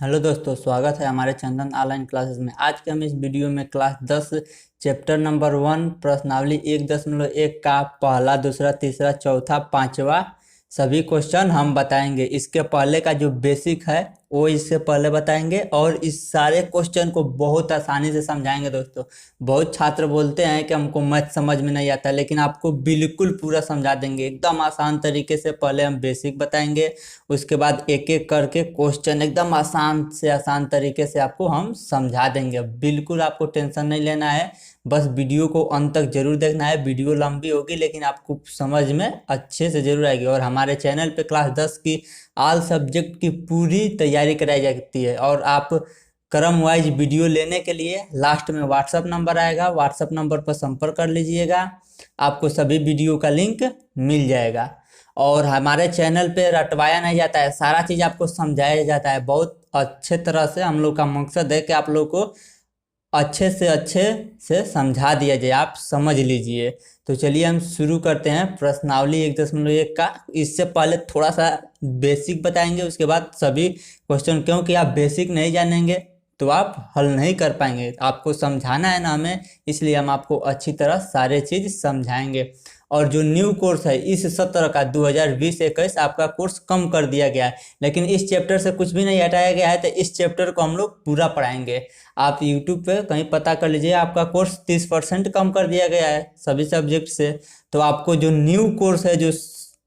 Hello दोस्तों, स्वागत है हमारे चंदन ऑनलाइन क्लासेस में। आज के हम इस वीडियो में क्लास 10 चैप्टर नंबर 1 प्रश्नावली 1.1 का पहला, दूसरा, तीसरा, चौथा, पांचवा सभी क्वेश्चन हम बताएंगे। इसके पहले का जो बेसिक है वो इससे पहले बताएंगे और इस सारे क्वेश्चन को बहुत आसानी से समझाएंगे। दोस्तों, बहुत छात्र बोलते हैं कि हमको मैथ समझ में नहीं आता, लेकिन आपको बिल्कुल पूरा समझा देंगे एकदम आसान तरीके से। पहले हम बेसिक बताएंगे, उसके बाद एक एक करके क्वेश्चन एकदम आसान से आसान तरीके से आपको हम समझा देंगे। बिल्कुल आपको टेंशन नहीं लेना है, बस वीडियो को अंत तक जरूर देखना है। वीडियो लंबी होगी लेकिन आपको समझ में अच्छे से जरूर आएगी। और हमारे चैनल पे क्लास 10 की ऑल सब्जेक्ट की पूरी तैयारी कराई जाती है। और आप क्रम वाइज वीडियो लेने के लिए लास्ट में व्हाट्सअप नंबर आएगा, व्हाट्सअप नंबर पर संपर्क कर लीजिएगा, आपको सभी वीडियो का लिंक मिल जाएगा। और हमारे चैनल पे रटवाया नहीं जाता है, सारा चीज़ आपको समझाया जाता है बहुत अच्छे तरह से। हम लोग का मकसद है कि आप लोग को अच्छे से समझा दिया जाए, आप समझ लीजिए। तो चलिए हम शुरू करते हैं प्रश्नावली 1.1 का। इससे पहले थोड़ा सा बेसिक बताएंगे, उसके बाद सभी क्वेश्चन, क्योंकि आप बेसिक नहीं जानेंगे तो आप हल नहीं कर पाएंगे। आपको समझाना है ना हमें, इसलिए हम आपको अच्छी तरह सारे चीज़ समझाएंगे। और जो न्यू कोर्स है इस सत्र का 2020-21 आपका कोर्स कम कर दिया गया है, लेकिन इस चैप्टर से कुछ भी नहीं हटाया गया है, तो इस चैप्टर को हम लोग पूरा पढ़ाएंगे। आप यूट्यूब पे कहीं पता कर लीजिए, आपका कोर्स 30% कम कर दिया गया है सभी सब्जेक्ट से। तो आपको जो न्यू कोर्स है, जो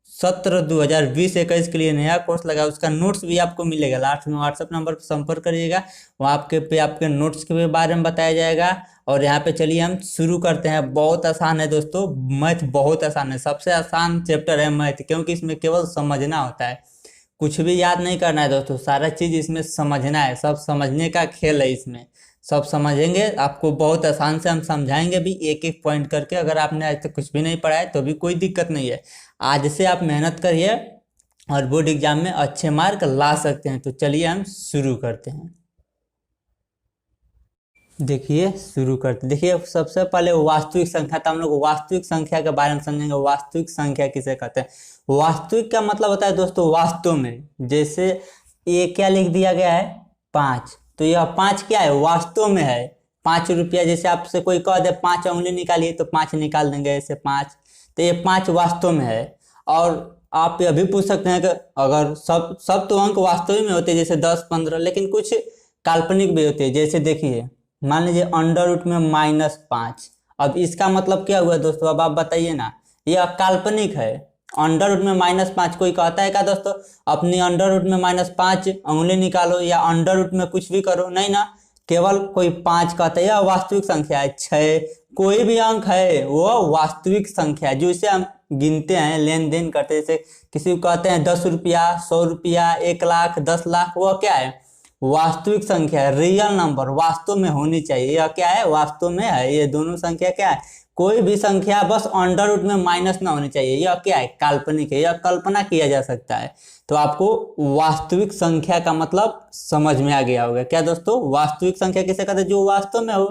सत्र 2020-21 के लिए नया कोर्स लगा, उसका नोट्स भी आपको मिलेगा। लास्ट में व्हाट्सएप नंबर पर संपर्क करिएगा, वहाँ आपके नोट्स के बारे में बताया जाएगा। और यहाँ पे चलिए हम शुरू करते हैं। बहुत आसान है दोस्तों, मैथ बहुत आसान है, सबसे आसान चैप्टर है मैथ, क्योंकि इसमें केवल समझना होता है, कुछ भी याद नहीं करना है दोस्तों, सारा चीज़ इसमें समझना है। सब समझने का खेल है इसमें, सब समझेंगे। आपको बहुत आसान से हम समझाएंगे भी, एक एक पॉइंट करके। अगर आपने आज तक कुछ भी नहीं पढ़ा है तो भी कोई दिक्कत नहीं है, आज से आप मेहनत करिए और बोर्ड एग्जाम में अच्छे मार्क ला सकते हैं। तो चलिए हम शुरू करते हैं। देखिए शुरू करते, देखिए सबसे पहले वास्तविक संख्या। तो हम लोग वास्तविक संख्या के बारे में समझेंगे। वास्तविक संख्या किसे कहते हैं? वास्तविक का मतलब होता है दोस्तों वास्तव में। जैसे ये क्या लिख दिया गया है, 5, तो यह 5 क्या है, वास्तव में है। 5 रुपया, जैसे आपसे कोई कह दे 5 उंगली निकालिए तो 5 निकाल देंगे, ऐसे 5, तो ये 5 वास्तव में है। और आप यह भी पूछ सकते हैं कि अगर सब सब तो अंक वास्तविक में होते हैं, जैसे 10, 15, लेकिन कुछ काल्पनिक भी होते हैं। जैसे देखिए, मान लीजिए अंडर रूट में -5। अब इसका मतलब क्या हुआ दोस्तों, अब आप बताइए ना, यह काल्पनिक है। अंडर रूट में -5, कोई कहता है क्या दोस्तों अपनी अंडर रूट में -5 उंगली निकालो या अंडर रूट में कुछ भी करो, नहीं ना, केवल कोई 5 कहता है। यह वास्तविक संख्या है। 6, कोई भी अंक है वो वास्तविक संख्या है, जो इसे हम गिनते हैं, लेन देन करते हैं। जैसे किसी को कहते हैं 10 रुपया, 100 रुपया, 1 लाख, 10 लाख, वह क्या है, वास्तविक संख्या है, रियल नंबर, वास्तव में होनी चाहिए। यह क्या है, वास्तव में है। ये दोनों संख्या क्या है, कोई भी संख्या बस अंडर रूट में माइनस ना होनी चाहिए। यह क्या है, काल्पनिक है, यह कल्पना किया जा सकता है। तो आपको वास्तविक संख्या का मतलब समझ में आ गया होगा। क्या दोस्तों, वास्तविक संख्या किसे कहते हैं, जो वास्तव में हो।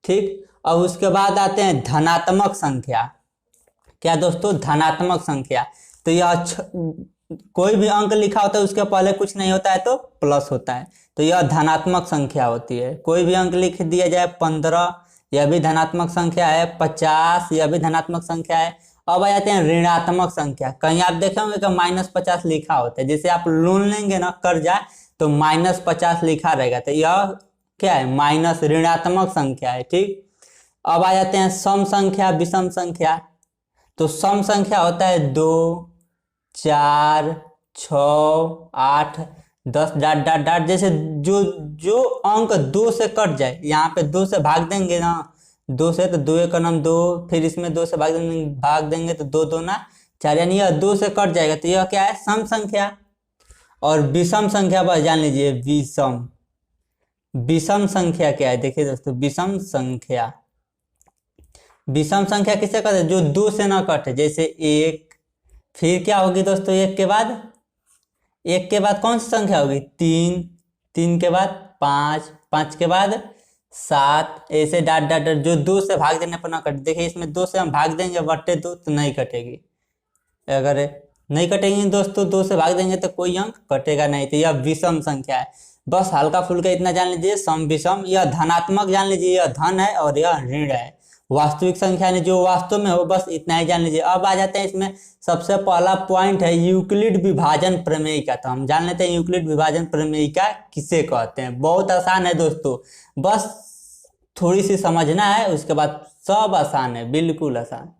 ठीक, अब उसके बाद आते हैं धनात्मक संख्या। क्या दोस्तों, धनात्मक संख्या। तो यह कोई भी अंक लिखा होता है उसके पहले कुछ नहीं होता है तो प्लस होता है, तो यह धनात्मक संख्या होती है। कोई भी अंक लिख दिया जाए 15, यह भी धनात्मक संख्या है। 50, यह भी धनात्मक संख्या है। अब आ जाते हैं ऋणात्मक संख्या। कहीं आप देखे होंगे कि -50 लिखा होता है, जैसे आप लोन लेंगे ना कर्जा, तो -50 लिखा रहेगा, तो यह क्या है, माइनस, ऋणात्मक संख्या है। ठीक, अब आ जाते हैं सम संख्या, विषम संख्या। तो सम संख्या होता है 2, 4, 6, 8, 10, डाट डाट डाट। जैसे जो जो अंक 2 से कट जाए, यहाँ पे 2 से भाग देंगे ना, 2 से, तो 2 एक नाम 2, फिर इसमें 2 से भाग देंगे तो 2 2 ना 4, यानी यह 2 से कट जाएगा, तो यह क्या है, सम संख्या। और विषम संख्या बस जान लीजिए, विषम। विषम संख्या क्या है, देखिए दोस्तों, विषम संख्या, विषम संख्या किसे कहते हैं, जो 2 से ना कटे। जैसे 1, फिर क्या होगी दोस्तों, 1 के बाद, 1 के बाद कौन सी संख्या होगी, 3, 3 के बाद 5, 5 के बाद 7, ऐसे डाट डाट डाट, जो 2 से भाग देने पर ना कटे। देखिए इसमें 2 से हम भाग देंगे बट्टे 2 तो नहीं कटेगी। अगर नहीं कटेंगे दोस्तों, 2 से भाग देंगे तो कोई अंक कटेगा नहीं। तो यह विषम संख्या है। बस हल्का फुल्का इतना जान लीजिए, सम विषम, यह धनात्मक जान लीजिए, यह धन है और यह ऋण है। वास्तविक संख्या ने जो वास्तव में हो, बस इतना ही जान लीजिए। अब आ जाते हैं इसमें सबसे पहला पॉइंट है यूक्लिड विभाजन प्रमेय का। तो हम जान लेते हैं यूक्लिड विभाजन प्रमेय का किसे कहते हैं। बहुत आसान है दोस्तों, बस थोड़ी सी समझना है, उसके बाद सब आसान है, बिल्कुल आसान।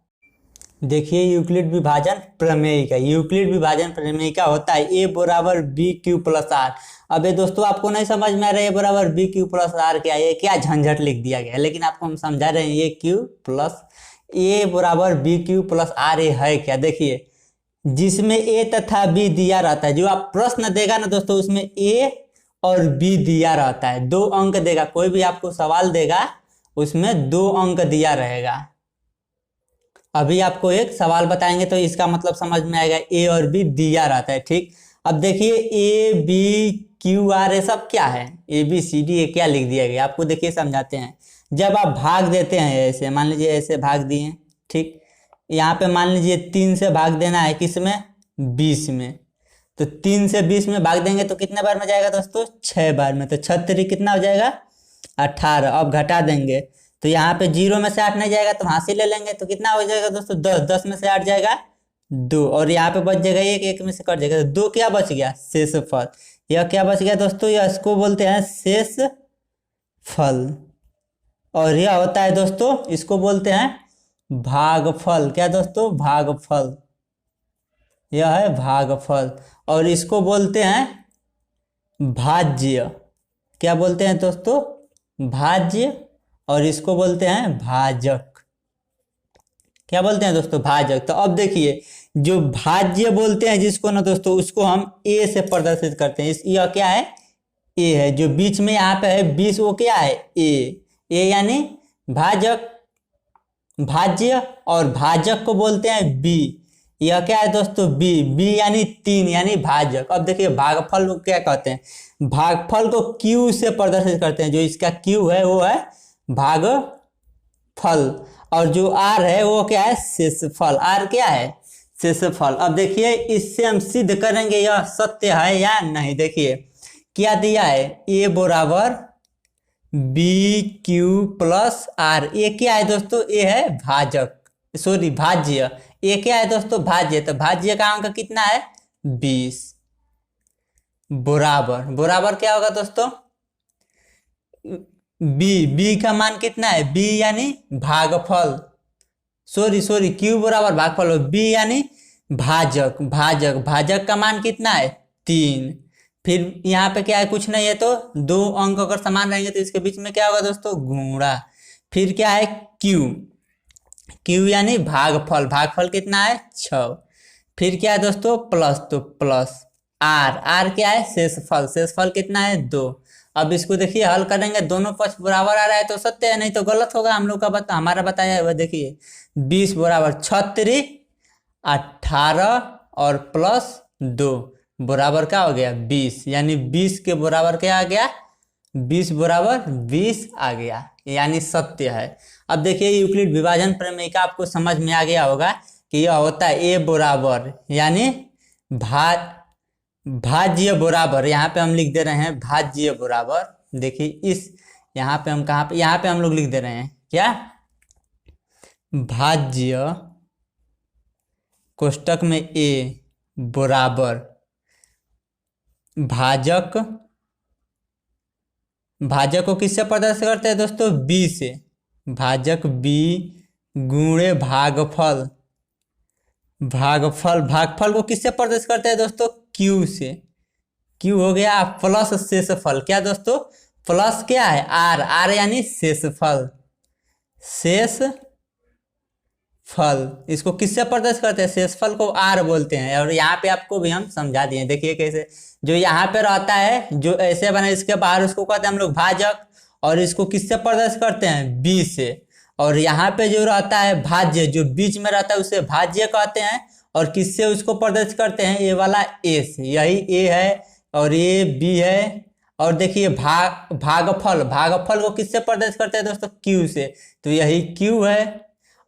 देखिए यूक्लिड विभाजन प्रमेय का, यूक्लिड विभाजन प्रमेय का होता है ए बराबर बी क्यू प्लस आर। अब ये दोस्तों आपको नहीं समझ में आ रहा है ए बराबर बी क्यू प्लस आर क्या है, ये क्या झंझट लिख दिया गया है, लेकिन आपको हम समझा रहे हैं। ये क्यू प्लस ए बराबर बी क्यू प्लस आर, ये है क्या? देखिए जिसमें ए तथा बी दिया रहता है, जो आप प्रश्न देगा ना दोस्तों उसमें ए और बी दिया रहता है, 2 अंक देगा। कोई भी आपको सवाल देगा उसमें 2 अंक दिया रहेगा। अभी आपको एक सवाल बताएंगे तो इसका मतलब समझ में आएगा, ए और बी दिया रहता है, ठीक। अब देखिए ए बी क्यू आर ये सब क्या है, ए बी सी डी, ये क्या लिख दिया गया आपको, देखिए समझाते हैं। जब आप भाग देते हैं ऐसे, मान लीजिए ऐसे भाग दिए, ठीक। यहाँ पे मान लीजिए 3 से भाग देना है, किसमें? 20 में। तो 3 से 20 में भाग देंगे तो कितने बार में जाएगा दोस्तों? 6 बार में। तो 6 कितना हो जाएगा? 18। अब घटा देंगे तो यहाँ पे 0 में से 8 नहीं जाएगा तो वहां से ले लेंगे, तो कितना हो जाएगा दोस्तों? 10। 10 में से 8 जाएगा 2, और यहाँ पे बच जाएगा 1, 1 में से कट जाएगा तो 2 क्या बच गया? शेषफल। यह क्या बच गया दोस्तों? यह इसको बोलते हैं शेषफल, और यह होता है दोस्तों, इसको बोलते हैं भागफल। क्या दोस्तों? भागफल। यह है भागफल, और इसको बोलते हैं भाज्य। क्या बोलते हैं दोस्तों? भाज्य, और इसको बोलते हैं भाजक। क्या बोलते हैं दोस्तों? भाजक। तो अब देखिए जो भाज्य बोलते हैं जिसको ना दोस्तों, उसको हम ए से प्रदर्शित करते हैं। यह क्या है? ए है। जो बीच में यहाँ पे है 20, वो क्या है? ए। ए यानी भाजक, भाज्य, और भाजक को बोलते हैं बी। यह क्या है दोस्तों? बी। बी यानी 3 यानी भाजक। अब देखिए भागफल को क्या कहते हैं? भागफल को क्यू से प्रदर्शित करते हैं। जो इसका क्यू है वो है भागफल, और जो आर है वो क्या है? शेषफल। आर क्या है? शेषफल। अब देखिए इससे हम सिद्ध करेंगे यह सत्य है या नहीं। देखिए क्या दिया है? ए बराबर बी क्यू प्लस आर। ये क्या है दोस्तों? ये है भाजक, सॉरी भाज्य। ये क्या है दोस्तों? भाज्य। तो भाज्य का अंक कितना है? 20। बराबर, बराबर क्या होगा दोस्तों? बी। बी का मान कितना है? बी यानी भागफल, सॉरी क्यू बराबर भागफल हो, बी यानी भाजक। भाजक, भाजक का मान कितना है? 3। फिर यहाँ पे क्या है? कुछ नहीं है, तो 2 अंक अगर समान रहेंगे तो इसके बीच में क्या होगा दोस्तों? गुणा। फिर क्या है? क्यू। क्यू यानी भागफल, भागफल कितना है? 6। फिर क्या है दोस्तों? प्लस, तो प्लस आर। आर क्या है? शेषफल। शेषफल कितना है? 2। अब इसको देखिए हल करेंगे, दोनों पक्ष बराबर आ रहा है तो सत्य है, नहीं तो गलत होगा। हम लोग का हमारा बताया हुआ देखिए 20 बराबर 36, 18 और प्लस 2 बराबर क्या हो गया? 20। यानी 20 के बराबर क्या आ गया? 20 बराबर 20 आ गया, यानी सत्य है। अब देखिए यूक्लिड विभाजन प्रमेय का आपको समझ में आ गया होगा कि यह होता है ए बराबर यानी भाज्य बराबर। यहाँ पे हम लिख दे रहे हैं भाज्य बराबर। देखिए इस यहाँ पे हम कहाँ पे, यहाँ पे हम लोग लिख दे रहे हैं क्या? भाज्य कोष्टक में ए बराबर भाजक। भाजक को किससे प्रदर्शित करते हैं दोस्तों? बी से। भाजक बी गुणे भागफल। भागफल, भागफल को किससे प्रदर्शित करते हैं दोस्तों? क्यू से। क्यू हो गया प्लस शेषफल। क्या दोस्तों? प्लस क्या है? आर। आर यानी शेषफल। शेषफल इसको किससे प्रदर्शित करते हैं? शेषफल को आर बोलते हैं, और यहाँ पे आपको भी हम समझा दिए। देखिए कैसे, जो यहाँ पे रहता है जो ऐसे बना इसके बाहर, उसको कहते हैं हम लोग भाजक, और इसको किससे प्रदर्शित करते हैं? बी से। और यहाँ पे जो रहता है भाज्य, जो बीच में रहता है उसे भाज्य कहते हैं, और किससे उसको प्रदर्शित करते हैं? ए वाला ए से। यही ए है और ये बी है। और देखिए भागफल, भागफल को किससे प्रदर्शित करते हैं दोस्तों? क्यू से। तो यही क्यू है,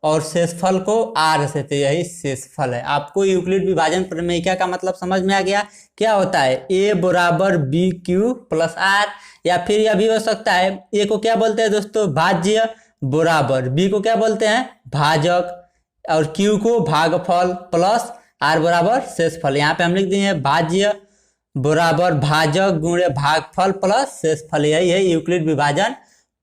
और शेषफल को r से, तो यही शेषफल है। आपको यूक्लिड विभाजन प्रमेयिका का मतलब समझ में आ गया। क्या होता है, a बराबर बी क्यू प्लस r, या फिर यह भी हो सकता है a को क्या बोलते हैं दोस्तों, भाज्य, बराबर b को क्या बोलते हैं, भाजक, और q को भागफल, प्लस r बराबर शेषफल। यहाँ पे हम लिख दिए भाज्य बराबर भाजक गुणे भागफल प्लस शेषफल, यही है यूक्लिड विभाजन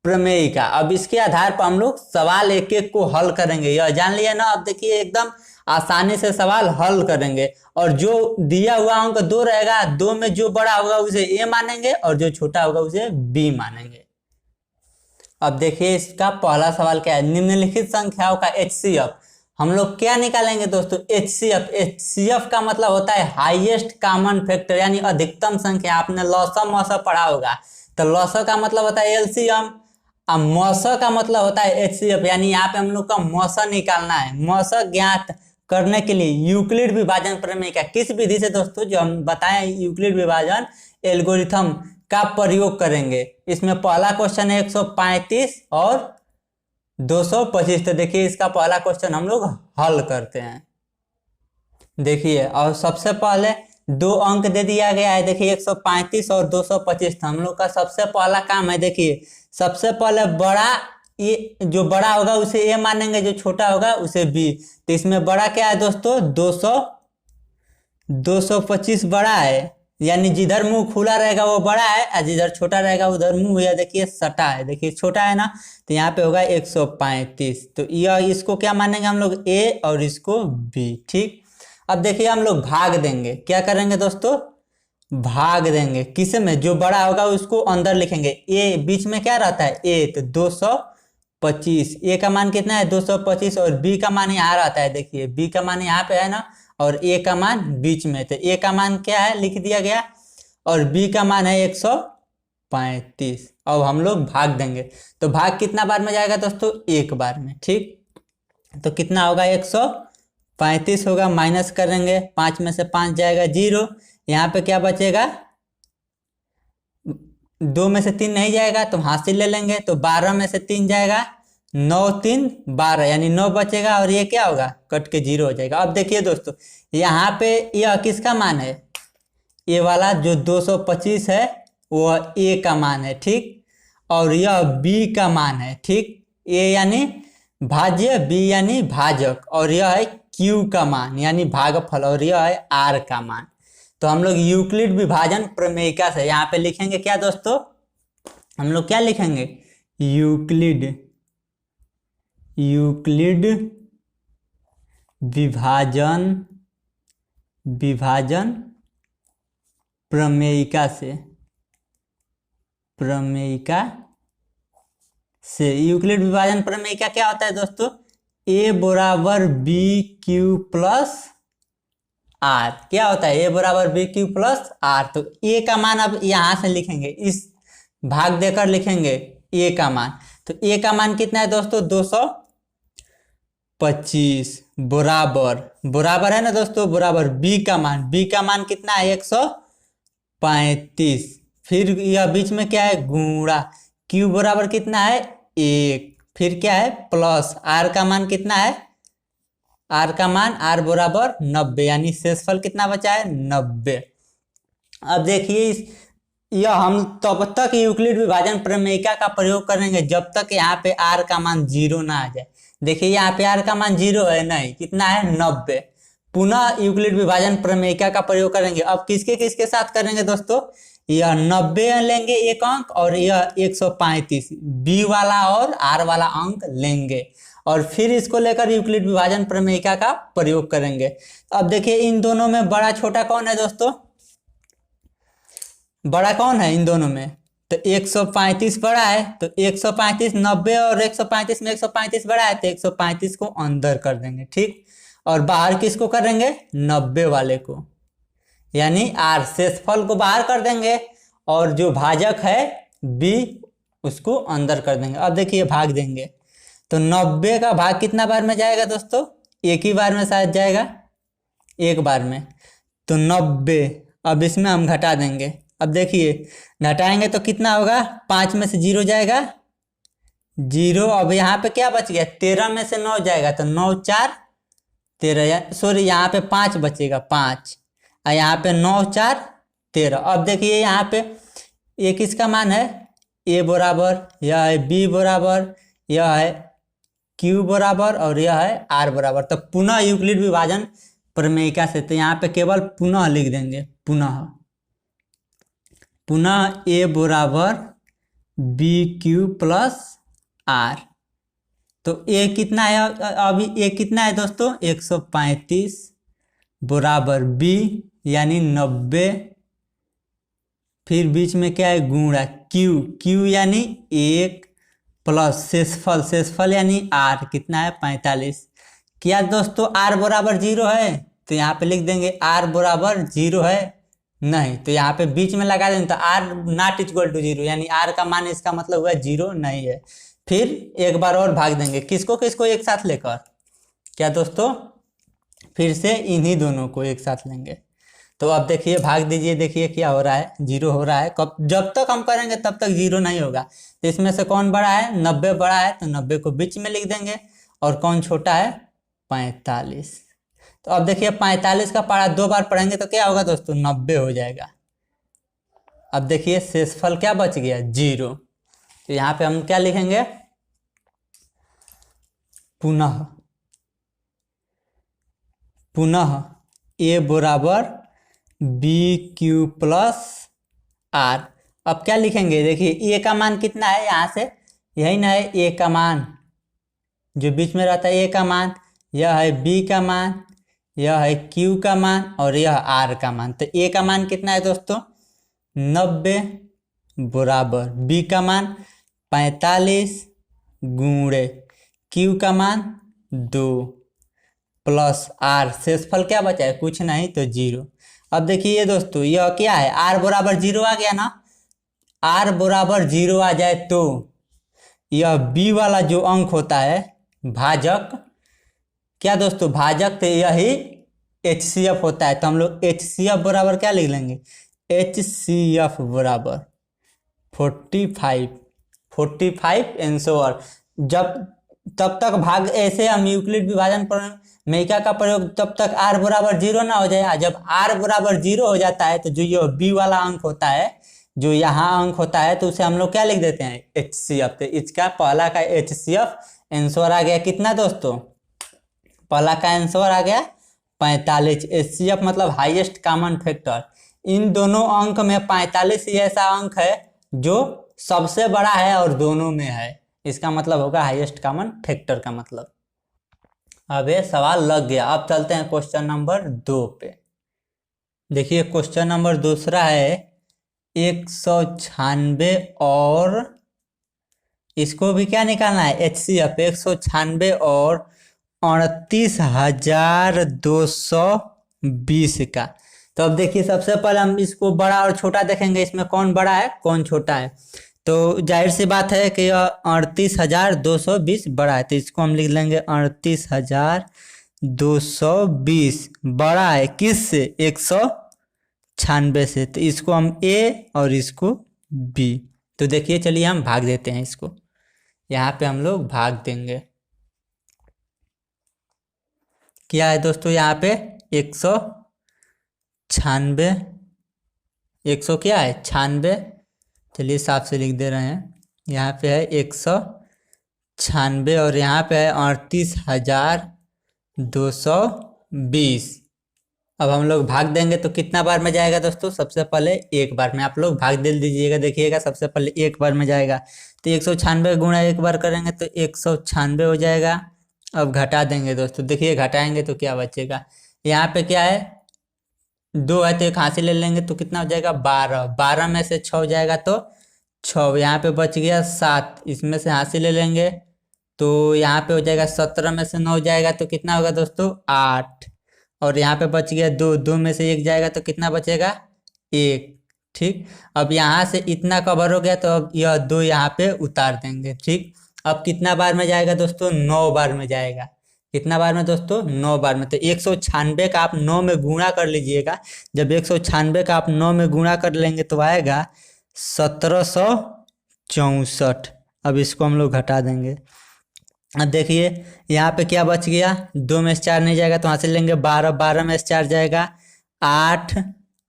प्रमेयिका। अब इसके आधार पर हम लोग सवाल एक एक को हल करेंगे, यह जान लिया ना। अब देखिए एकदम आसानी से सवाल हल करेंगे, और जो दिया हुआ अंक 2 रहेगा, 2 में जो बड़ा होगा उसे a मानेंगे और जो छोटा होगा उसे b मानेंगे। अब देखिए इसका पहला सवाल क्या है, निम्नलिखित संख्याओं का HCF। हम लोग क्या निकालेंगे दोस्तों, HCF। HCF का मतलब होता है हाईएस्ट कॉमन फैक्टर, यानी अधिकतम संख्या। आपने लॉसम मौसा पढ़ा होगा, तो लॉसम का मतलब होता है LCM, अब मौसा का मतलब होता है HCF, यानी यहाँ पे हम लोग का मौसा निकालना है। मौसा ज्ञात करने के लिए यूक्लिड विभाजन प्रमेय किस विधि से दोस्तों, जो हम बताएं यूक्लिड विभाजन एल्गोरिथम का प्रयोग करेंगे। इसमें पहला क्वेश्चन है 135 और 225। तो देखिए इसका पहला क्वेश्चन हम लोग हल करते हैं। देखिए, और सबसे पहले 2 अंक दे दिया गया है, देखिए 135 और 225। तो हम लोग का सबसे पहला काम है, देखिए सबसे पहले बड़ा, ये जो बड़ा होगा उसे a मानेंगे, जो छोटा होगा उसे b। तो इसमें बड़ा क्या है दोस्तों, 225 बड़ा है, यानी जिधर मुंह खुला रहेगा वो बड़ा है, और जिधर छोटा रहेगा उधर मुंह या देखिए सटा है, देखिए छोटा है ना, तो यहाँ पे होगा 135। तो यह इसको क्या मानेंगे हम लोग, a और इसको b। ठीक, अब देखिए हम लोग भाग देंगे, क्या करेंगे दोस्तों, भाग देंगे किस में, जो बड़ा होगा उसको अंदर लिखेंगे, a बीच में क्या रहता है a, तो 225। a का मान कितना है 225, और b का मान यहाँ रहता है, देखिए b का मान यहाँ पे है ना, और a का मान बीच में। तो a का मान क्या है लिख दिया गया, और b का मान है 135। अब हम लोग भाग देंगे, तो भाग कितना बार में जाएगा दोस्तों, एक बार में। ठीक, तो कितना होगा 135 होगा, माइनस करेंगे, 5 में से 5 जाएगा 0, यहाँ पे क्या बचेगा, 2 में से 3 नहीं जाएगा तो हासिल ले लेंगे, तो 12 में से 3 जाएगा, 9 3 12, यानी 9 बचेगा, और ये क्या होगा, कट के 0 हो जाएगा। अब देखिए दोस्तों यहाँ पे यह किसका मान है, ये वाला जो 225 है वह a का मान है। ठीक, और यह b का मान है। ठीक, a यानी भाज्य, b यानी भाजक, और यह है q का मान यानी भागफल, और यह है r का मान। तो हम लोग यूक्लिड विभाजन प्रमेयिका से यहाँ पे लिखेंगे क्या दोस्तों, हम लोग क्या लिखेंगे, यूक्लिड विभाजन प्रमेयिका से यूक्लिड विभाजन प्रमेयिका क्या होता है दोस्तों, a बराबर बी क्यू प्लस आर। क्या होता है, a बराबर बी क्यू प्लस आर। तो a का मान अब यहां से लिखेंगे, इस भाग देकर लिखेंगे a का मान। तो a का मान कितना है दोस्तों, 225 बराबर है ना दोस्तों, बराबर b का मान कितना है 135। फिर यह बीच में क्या है, गुणा, q बराबर कितना है 1, फिर क्या है प्लस, r का मान कितना है, r का मान r बराबर 90, यानी शेषफल कितना बचा है 90। अब देखिए यह हम तब तक यूक्लिड विभाजन प्रमेयिका का प्रयोग करेंगे जब तक यहाँ पे r का मान 0 ना आ जाए। देखिए यहाँ पे r का मान 0 है नहीं, कितना है 90। पुनः यूक्लिड विभाजन प्रमेयिका का प्रयोग करेंगे। अब किसके किसके साथ करेंगे दोस्तों, यह 90 लेंगे एक अंक, और यह 135 b वाला और r वाला अंक लेंगे, और फिर इसको लेकर यूक्लिड विभाजन प्रमेयिका का प्रयोग करेंगे। अब देखिए इन दोनों में बड़ा छोटा कौन है दोस्तों, बड़ा कौन है इन दोनों में, तो 135 बड़ा है, तो 135 90 और 135 में 135 बड़ा है, तो 135 को अंदर कर देंगे। ठीक, और बाहर किसको करेंगे, 90 वाले को, यानी r शेषफल को बाहर कर देंगे, और जो भाजक है b उसको अंदर कर देंगे। अब देखिए भाग देंगे, तो 90 का भाग कितना बार में जाएगा दोस्तों, एक ही बार में शायद जाएगा, एक बार में। तो 90, अब इसमें हम घटा देंगे। अब देखिए घटाएंगे तो कितना होगा, 5 में से 0 जाएगा, जीरो। अब यहाँ पे क्या बच गया, 13 में से 9 जाएगा तो 9 4 13, सॉरी यहाँ पे 5 बचेगा 5, और यहाँ पे 9 4 13। अब देखिए यहाँ पे ये किसका मान है, ए बराबर, यह है बी बराबर, यह है क्यू बराबर, और यह है आर बराबर। तो पुनः यूक्लिड विभाजन प्रमेयिका से, तो यहाँ पे केवल पुनः लिख देंगे, पुनः ए बराबर बी क्यू प्लस आर। तो ए कितना है, अभी ए कितना है दोस्तों, 135 बराबर बी यानी 90, फिर बीच में क्या है गुणा क्यू यानी 1 प्लस शेषफल यानी आर कितना है 45। क्या दोस्तों आर बराबर 0 है, तो यहाँ पे लिख देंगे आर बराबर 0 है, नहीं तो यहाँ पे बीच में लगा देंगे, तो आर नॉट इक्वल टू 0 यानी आर का मान इसका मतलब हुआ 0 नहीं है। फिर एक बार और भाग देंगे, किसको किसको एक साथ लेकर, क्या दोस्तों, फिर से इन्हीं दोनों को एक साथ लेंगे। तो अब देखिए भाग दीजिए, देखिए क्या हो रहा है, 0 हो रहा है। कब, जब तक हम करेंगे तब तक 0 नहीं होगा। तो इसमें से कौन बड़ा है, 90 बड़ा है, तो 90 को बीच में लिख देंगे, और कौन छोटा है 45। तो अब देखिए 45 का पारा 2 बार पढ़ेंगे तो क्या होगा दोस्तों, 90 हो जाएगा। अब देखिए शेषफल क्या बच गया 0, तो यहाँ पे हम क्या लिखेंगे, पुनः ए बराबर बी क्यू प्लस आर। अब क्या लिखेंगे, देखिए ए का मान कितना है, यहाँ से यही ना है ए का मान, जो बीच में रहता है ए का मान, यह है बी का मान, यह है क्यू का मान, और यह आर का मान। तो ए का मान कितना है दोस्तों 90 बराबर बी का मान 45 गुणे क्यू का मान 2 प्लस आर, शेषफल क्या बचा है कुछ नहीं तो 0। अब देखिए दोस्तों यह क्या है, आर बराबर 0 आ गया ना, आर बराबर 0 आ जाए तो यह बी वाला जो अंक होता है भाजक, क्या दोस्तों भाजक, तो यही HCF होता है। तो हम लोग HCF बराबर क्या लिख लेंगे, HCF बराबर 45 एंड सो ऑन। जब तब तक भाग ऐसे हम यूक्लिड विभाजन प्रमेयिका का प्रयोग तब तक r बराबर 0 ना हो जाए। जब r बराबर 0 हो जाता है तो जो ये b वाला अंक होता है, जो यहाँ अंक होता है, तो उसे हम लोग क्या लिख देते हैं HCF। तो इसका पहला का HCF आंसर आ गया कितना दोस्तों, पहला का आंसर आ गया 45। HCF मतलब हाईएस्ट कॉमन फैक्टर। इन दोनों अंक में 45 ही ऐसा अंक है जो सबसे बड़ा है और दोनों में है, इसका मतलब होगा हाईएस्ट कॉमन फैक्टर का मतलब। अब ये सवाल लग गया। अब चलते हैं क्वेश्चन नंबर 2 पे। देखिए क्वेश्चन नंबर दूसरा है 196 और इसको भी क्या निकालना है HCF, 196 और 38,220 का। तो अब देखिए सबसे पहले हम इसको बड़ा और छोटा देखेंगे, इसमें कौन बड़ा है कौन छोटा है। तो जाहिर सी बात है कि 38,220 बड़ा है, तो इसको हम लिख लेंगे 38,220 बड़ा है किससे 196 से। तो इसको हम A और इसको B। तो देखिए चलिए हम भाग देते हैं इसको, यहाँ पे हम लोग भाग देंगे। क्या है दोस्तों यहाँ पे 196, 100 क्या है 96, चलिए साफ से लिख दे रहे हैं। यहाँ पे है 196 और यहाँ पे है 38,220। अब हम लोग भाग देंगे तो कितना बार में जाएगा दोस्तों, सबसे पहले एक बार में। आप लोग भाग दे दीजिएगा, देखिएगा सबसे पहले एक बार में जाएगा। तो 196 गुणा एक बार करेंगे तो 196 हो जाएगा। अब घटा देंगे दोस्तों, देखिए घटाएंगे तो क्या बचेगा, यहाँ पे क्या है 2 है तो एक हासिल ले लेंगे तो कितना हो जाएगा 12, 12 में से 6 हो जाएगा तो 6, यहाँ पे बच गया 7, इसमें से हासिल ले लेंगे तो यहाँ पे हो जाएगा 17 में से 9 जाएगा तो कितना होगा दोस्तों 8, और यहाँ पे बच गया 2, 2 में से 1 जाएगा तो कितना बचेगा 1। ठीक, अब यहाँ से इतना कवर हो गया तो अब यह 2 यहाँ पे उतार देंगे। ठीक, अब कितना बार में जाएगा दोस्तों 9 बार में जाएगा। कितना बार में दोस्तों 9 बार में। तो 196 का आप 9 में गुणा कर लीजिएगा। जब 196 का आप 9 में गुणा कर लेंगे तो आएगा 1764, अब इसको हम लोग घटा देंगे। अब देखिए यहाँ पे क्या बच गया, 2 में से 4 नहीं जाएगा तो वहाँ से लेंगे 12, 12 में से 4 जाएगा 8,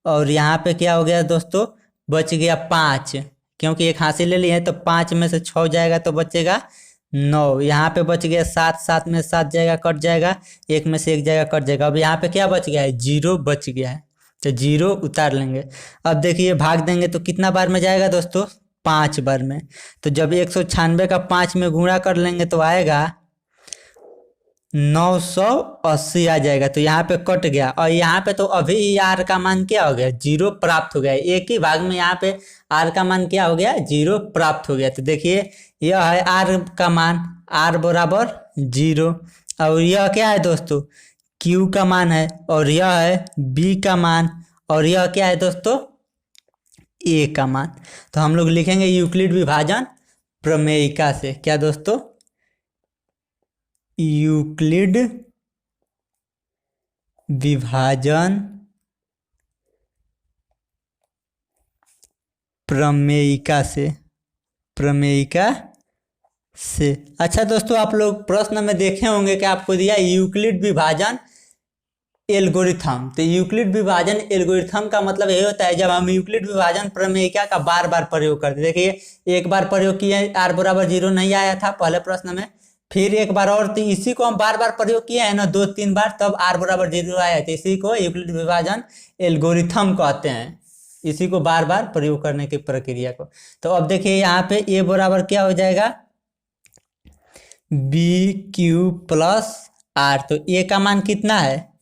और यहाँ पे क्या हो गया दोस्तों, बच गया 5, क्योंकि एक हासिल ले लिए तो 5 में से 6 जाएगा तो बचेगा 9। यहाँ पे बच गया 7, 7 में से 7 जाएगा कट जाएगा, 1 में से 1 जाएगा कट जाएगा। अब यहाँ पे क्या बच गया है, 0 बच गया है, तो 0 उतार लेंगे। अब देखिए भाग देंगे तो कितना बार में जाएगा दोस्तों, 5 बार में। तो जब 196 का 5 में गुणा कर लेंगे तो आएगा 980 आ जाएगा। तो यहाँ पे कट गया, और यहाँ पे तो अभी आर का मान क्या हो गया, 0 प्राप्त हो गया। एक ही भाग में यहाँ पे आर का मान क्या हो गया, 0 प्राप्त हो गया। तो देखिए यह है आर का मान, आर बराबर 0। और यह क्या है दोस्तों, क्यू का मान है, और यह है बी का मान, और यह क्या है दोस्तों, ए का मान। तो हम लोग लिखेंगे यूक्लिड विभाजन प्रमेयिका से, क्या दोस्तों, यूक्लिड विभाजन प्रमेयिका से, प्रमेयिका से। अच्छा दोस्तों, आप लोग प्रश्न में देखे होंगे कि आपको दिया यूक्लिड विभाजन एल्गोरिथम। तो यूक्लिड विभाजन एल्गोरिथम का मतलब यही होता है जब हम यूक्लिड विभाजन प्रमेयिका का बार बार प्रयोग करते हैं। देखिए एक बार प्रयोग किए, आर बराबर 0 नहीं आया था पहले प्रश्न में, फिर एक बार और, तो इसी को हम बार बार प्रयोग किए हैं ना 2-3 बार, तब आर बराबर 0 आया। तो इसी को यूक्लिड विभाजन एल्गोरिथम कहते हैं, इसी को बार बार प्रयोग करने की प्रक्रिया को। तो अब देखिए यहाँ पे ए बराबर क्या हो जाएगा, बी क्यू प्लस आर। तो ए का मान कितना है,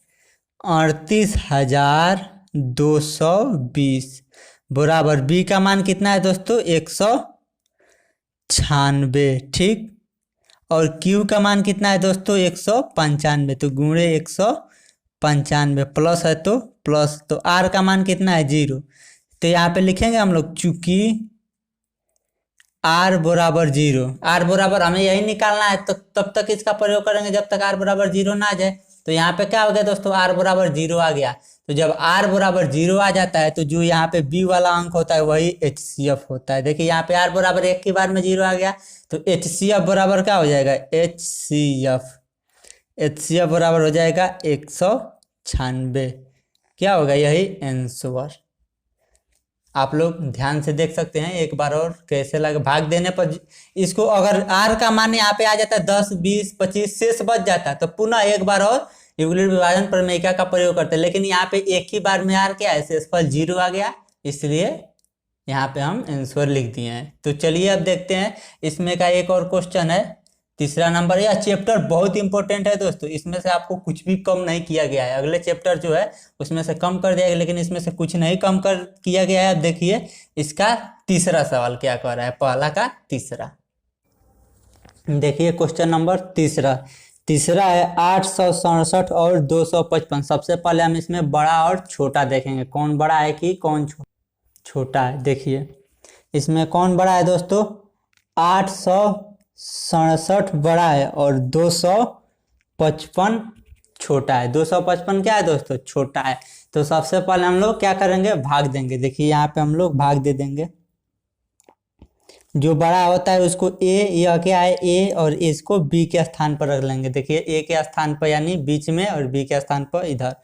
38,220 बराबर बी का मान कितना है दोस्तों, 196, ठीक। और क्यू का मान कितना है दोस्तों, 195, तो गुणे 195 प्लस है तो प्लस, तो आर का मान कितना है 0। तो यहाँ पे लिखेंगे हम लोग चूंकि आर बराबर 0, आर बराबर हमें यही निकालना है, तो तब तक इसका प्रयोग करेंगे जब तक आर बराबर 0 ना आ जाए। तो यहाँ पे क्या हो गया दोस्तों, आर बराबर 0 आ गया। तो जब आर बराबर 0 आ जाता है तो जो यहाँ पे बी वाला अंक होता है वही HCF होता है। देखिए यहाँ पे आर बराबर 1 की बार में 0 आ गया, तो HCF बराबर क्या हो जाएगा, HCF बराबर हो जाएगा 196। क्या होगा, यही आंसर। आप लोग ध्यान से देख सकते हैं एक बार और कैसे लगे भाग देने पर। इसको अगर आर का मान यहाँ पे आ जाता है 10, 20, 25 शेष बच जाता है, तो पुनः एक बार और यूक्लिड विभाजन प्रमेयिका का प्रयोग करते हैं। लेकिन यहाँ पे एक ही बार में आर क्या है, शेषफल 0 आ गया, इसलिए यहाँ पे हम आंसर लिख दिए हैं। तो चलिए अब देखते हैं इसमें का एक और क्वेश्चन है, तीसरा नंबर। यह चैप्टर बहुत इंपॉर्टेंट है दोस्तों, इसमें से आपको कुछ भी कम नहीं किया गया है। अगले चैप्टर जो है उसमें से कम कर दिया गया, लेकिन इसमें से कुछ नहीं कम कर किया गया है। अब देखिए इसका तीसरा सवाल क्या कह रहा है, पहला का तीसरा। देखिए क्वेश्चन नंबर तीसरा है 867 और 255। सबसे पहले हम इसमें बड़ा और छोटा देखेंगे, कौन बड़ा है कि कौन छोटा है। देखिए इसमें कौन बड़ा है दोस्तों, 867 बड़ा है और 255 छोटा है। 255 क्या है दोस्तों, छोटा है। तो सबसे पहले हम लोग क्या करेंगे, भाग देंगे। देखिए यहाँ पे हम लोग भाग दे देंगे, जो बड़ा होता है उसको ए, यह क्या है ए, और इसको बी के स्थान पर रख लेंगे। देखिए ए के स्थान पर यानी बीच में, और बी के स्थान पर इधर।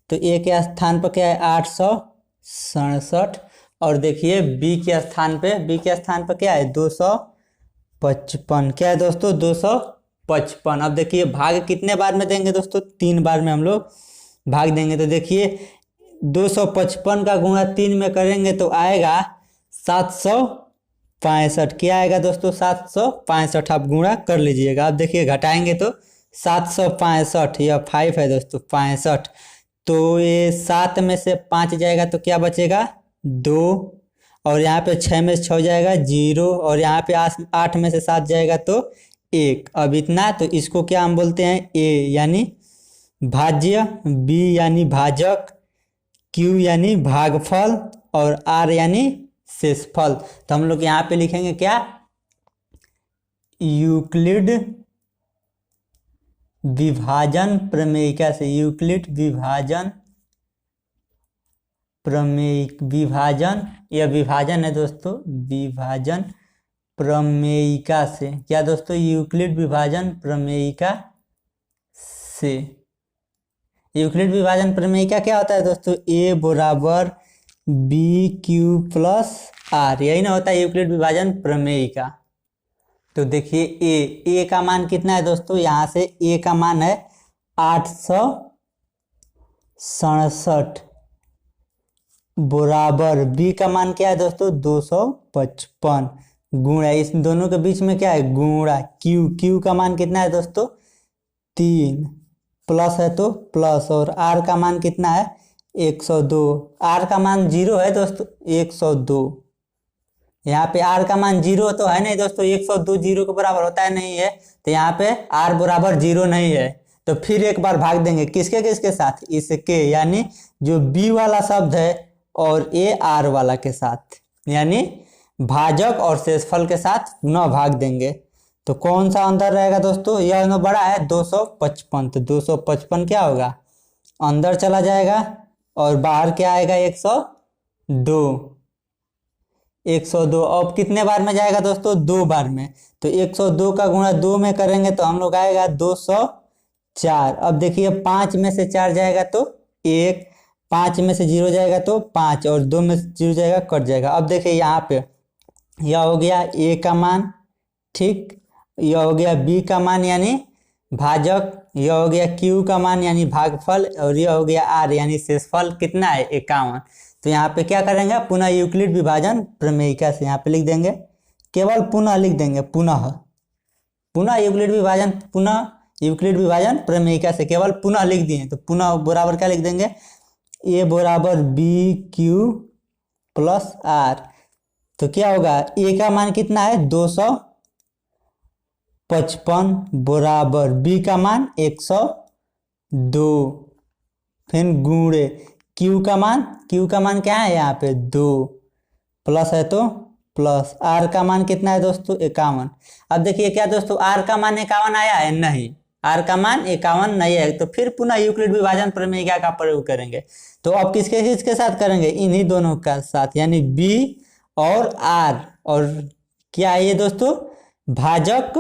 तो ए के स्थान पर क्या है 867, और देखिए बी के स्थान पर क्या है 255। क्या है दोस्तों 255। अब देखिए भाग कितने बार में देंगे दोस्तों, 3 बार में हम लोग भाग देंगे। तो देखिए 255 का गुणा 3 में करेंगे तो आएगा 765। क्या आएगा दोस्तों 765, आप गुणा कर लीजिएगा। अब देखिए घटाएंगे तो 765, यह 5 है दोस्तों 65। तो ये 7 में से 5 जाएगा तो क्या बचेगा 2, और यहाँ पे 6 में से 6 जाएगा 0, और यहाँ पे 8 में से 7 जाएगा तो 1। अब इतना, तो इसको क्या हम बोलते हैं ए यानी भाज्य, बी यानी भाजक, क्यू यानी भागफल, और आर यानी शेषफल। तो हम लोग यहाँ पे लिखेंगे क्या, यूक्लिड विभाजन प्रमेयिका से, यूक्लिड विभाजन प्रमेय, विभाजन, यह विभाजन है दोस्तों, विभाजन प्रमेयिका से। क्या दोस्तों? यूक्लिड विभाजन प्रमेयिका से। यूक्लिड विभाजन प्रमेयिका क्या होता है दोस्तों? ए बराबर बी क्यू प्लस आर, यही ना होता है यूक्लिड विभाजन प्रमेयिका। तो देखिए ए का मान कितना है दोस्तों? यहाँ से ए का मान है 867 बराबर बी का मान क्या है दोस्तों? 255 गुणा, इस दोनों के बीच में क्या है? गुणा क्यू का मान कितना है दोस्तों? 3 प्लस है तो प्लस, और आर का मान कितना है? 102। आर का मान 0 है दोस्तों, 102। यहाँ पे आर का मान 0 तो है नहीं दोस्तों, 102 0 के बराबर होता है नहीं है, तो यहाँ पे आर बराबर 0 नहीं है। तो फिर एक बार भाग देंगे किसके किसके साथ? इसके, यानी जो बी वाला शब्द है और ए आर वाला के साथ, यानी भाजक और शेषफल के साथ पुनः भाग देंगे। तो कौन सा अंदर रहेगा दोस्तों? यह बड़ा है 255, तो 255 क्या होगा? अंदर चला जाएगा और बाहर क्या आएगा? 102। 102 अब कितने बार में जाएगा दोस्तों? 2 बार में। तो 102 का गुणा 2 में करेंगे तो हम लोग आएगा 204। अब देखिए 5 में से 4 जाएगा तो 1, 5 में से 0 जाएगा तो 5, और 2 में से 0 जाएगा कट जाएगा। अब देखिए यहाँ पे यह हो गया ए का मान, ठीक, यह हो गया बी का मान यानी भाजक, यह हो गया क्यू का मान यानी भागफल, और यह हो गया आर यानी शेषफल। कितना है? 51। तो यहाँ पे क्या करेंगे? पुनः यूक्लिड विभाजन प्रमेयिका से यहाँ पे लिख देंगे, केवल पुनः लिख देंगे, पुनः यूक्लिड विभाजन प्रमेयिका से केवल पुनः लिख दिए, तो पुनः बराबर क्या लिख देंगे? ए बराबर बी क्यू प्लस आर। तो क्या होगा? ए का मान कितना है? 255 बराबर बी का मान 102, फिर गुणे क्यू का मान क्या है? यहाँ पे 2 प्लस है तो प्लस, आर का मान कितना है दोस्तों? 51। अब देखिए क्या दोस्तों, आर का मान 51 आया है? नहीं, आर का मान 51 नहीं है। तो फिर पुनः यूक्लिड विभाजन प्रमेयिका का प्रयोग करेंगे। तो अब किसके साथ करेंगे? इन्हीं दोनों का साथ, यानी बी और आर, और क्या है ये दोस्तों? भाजक,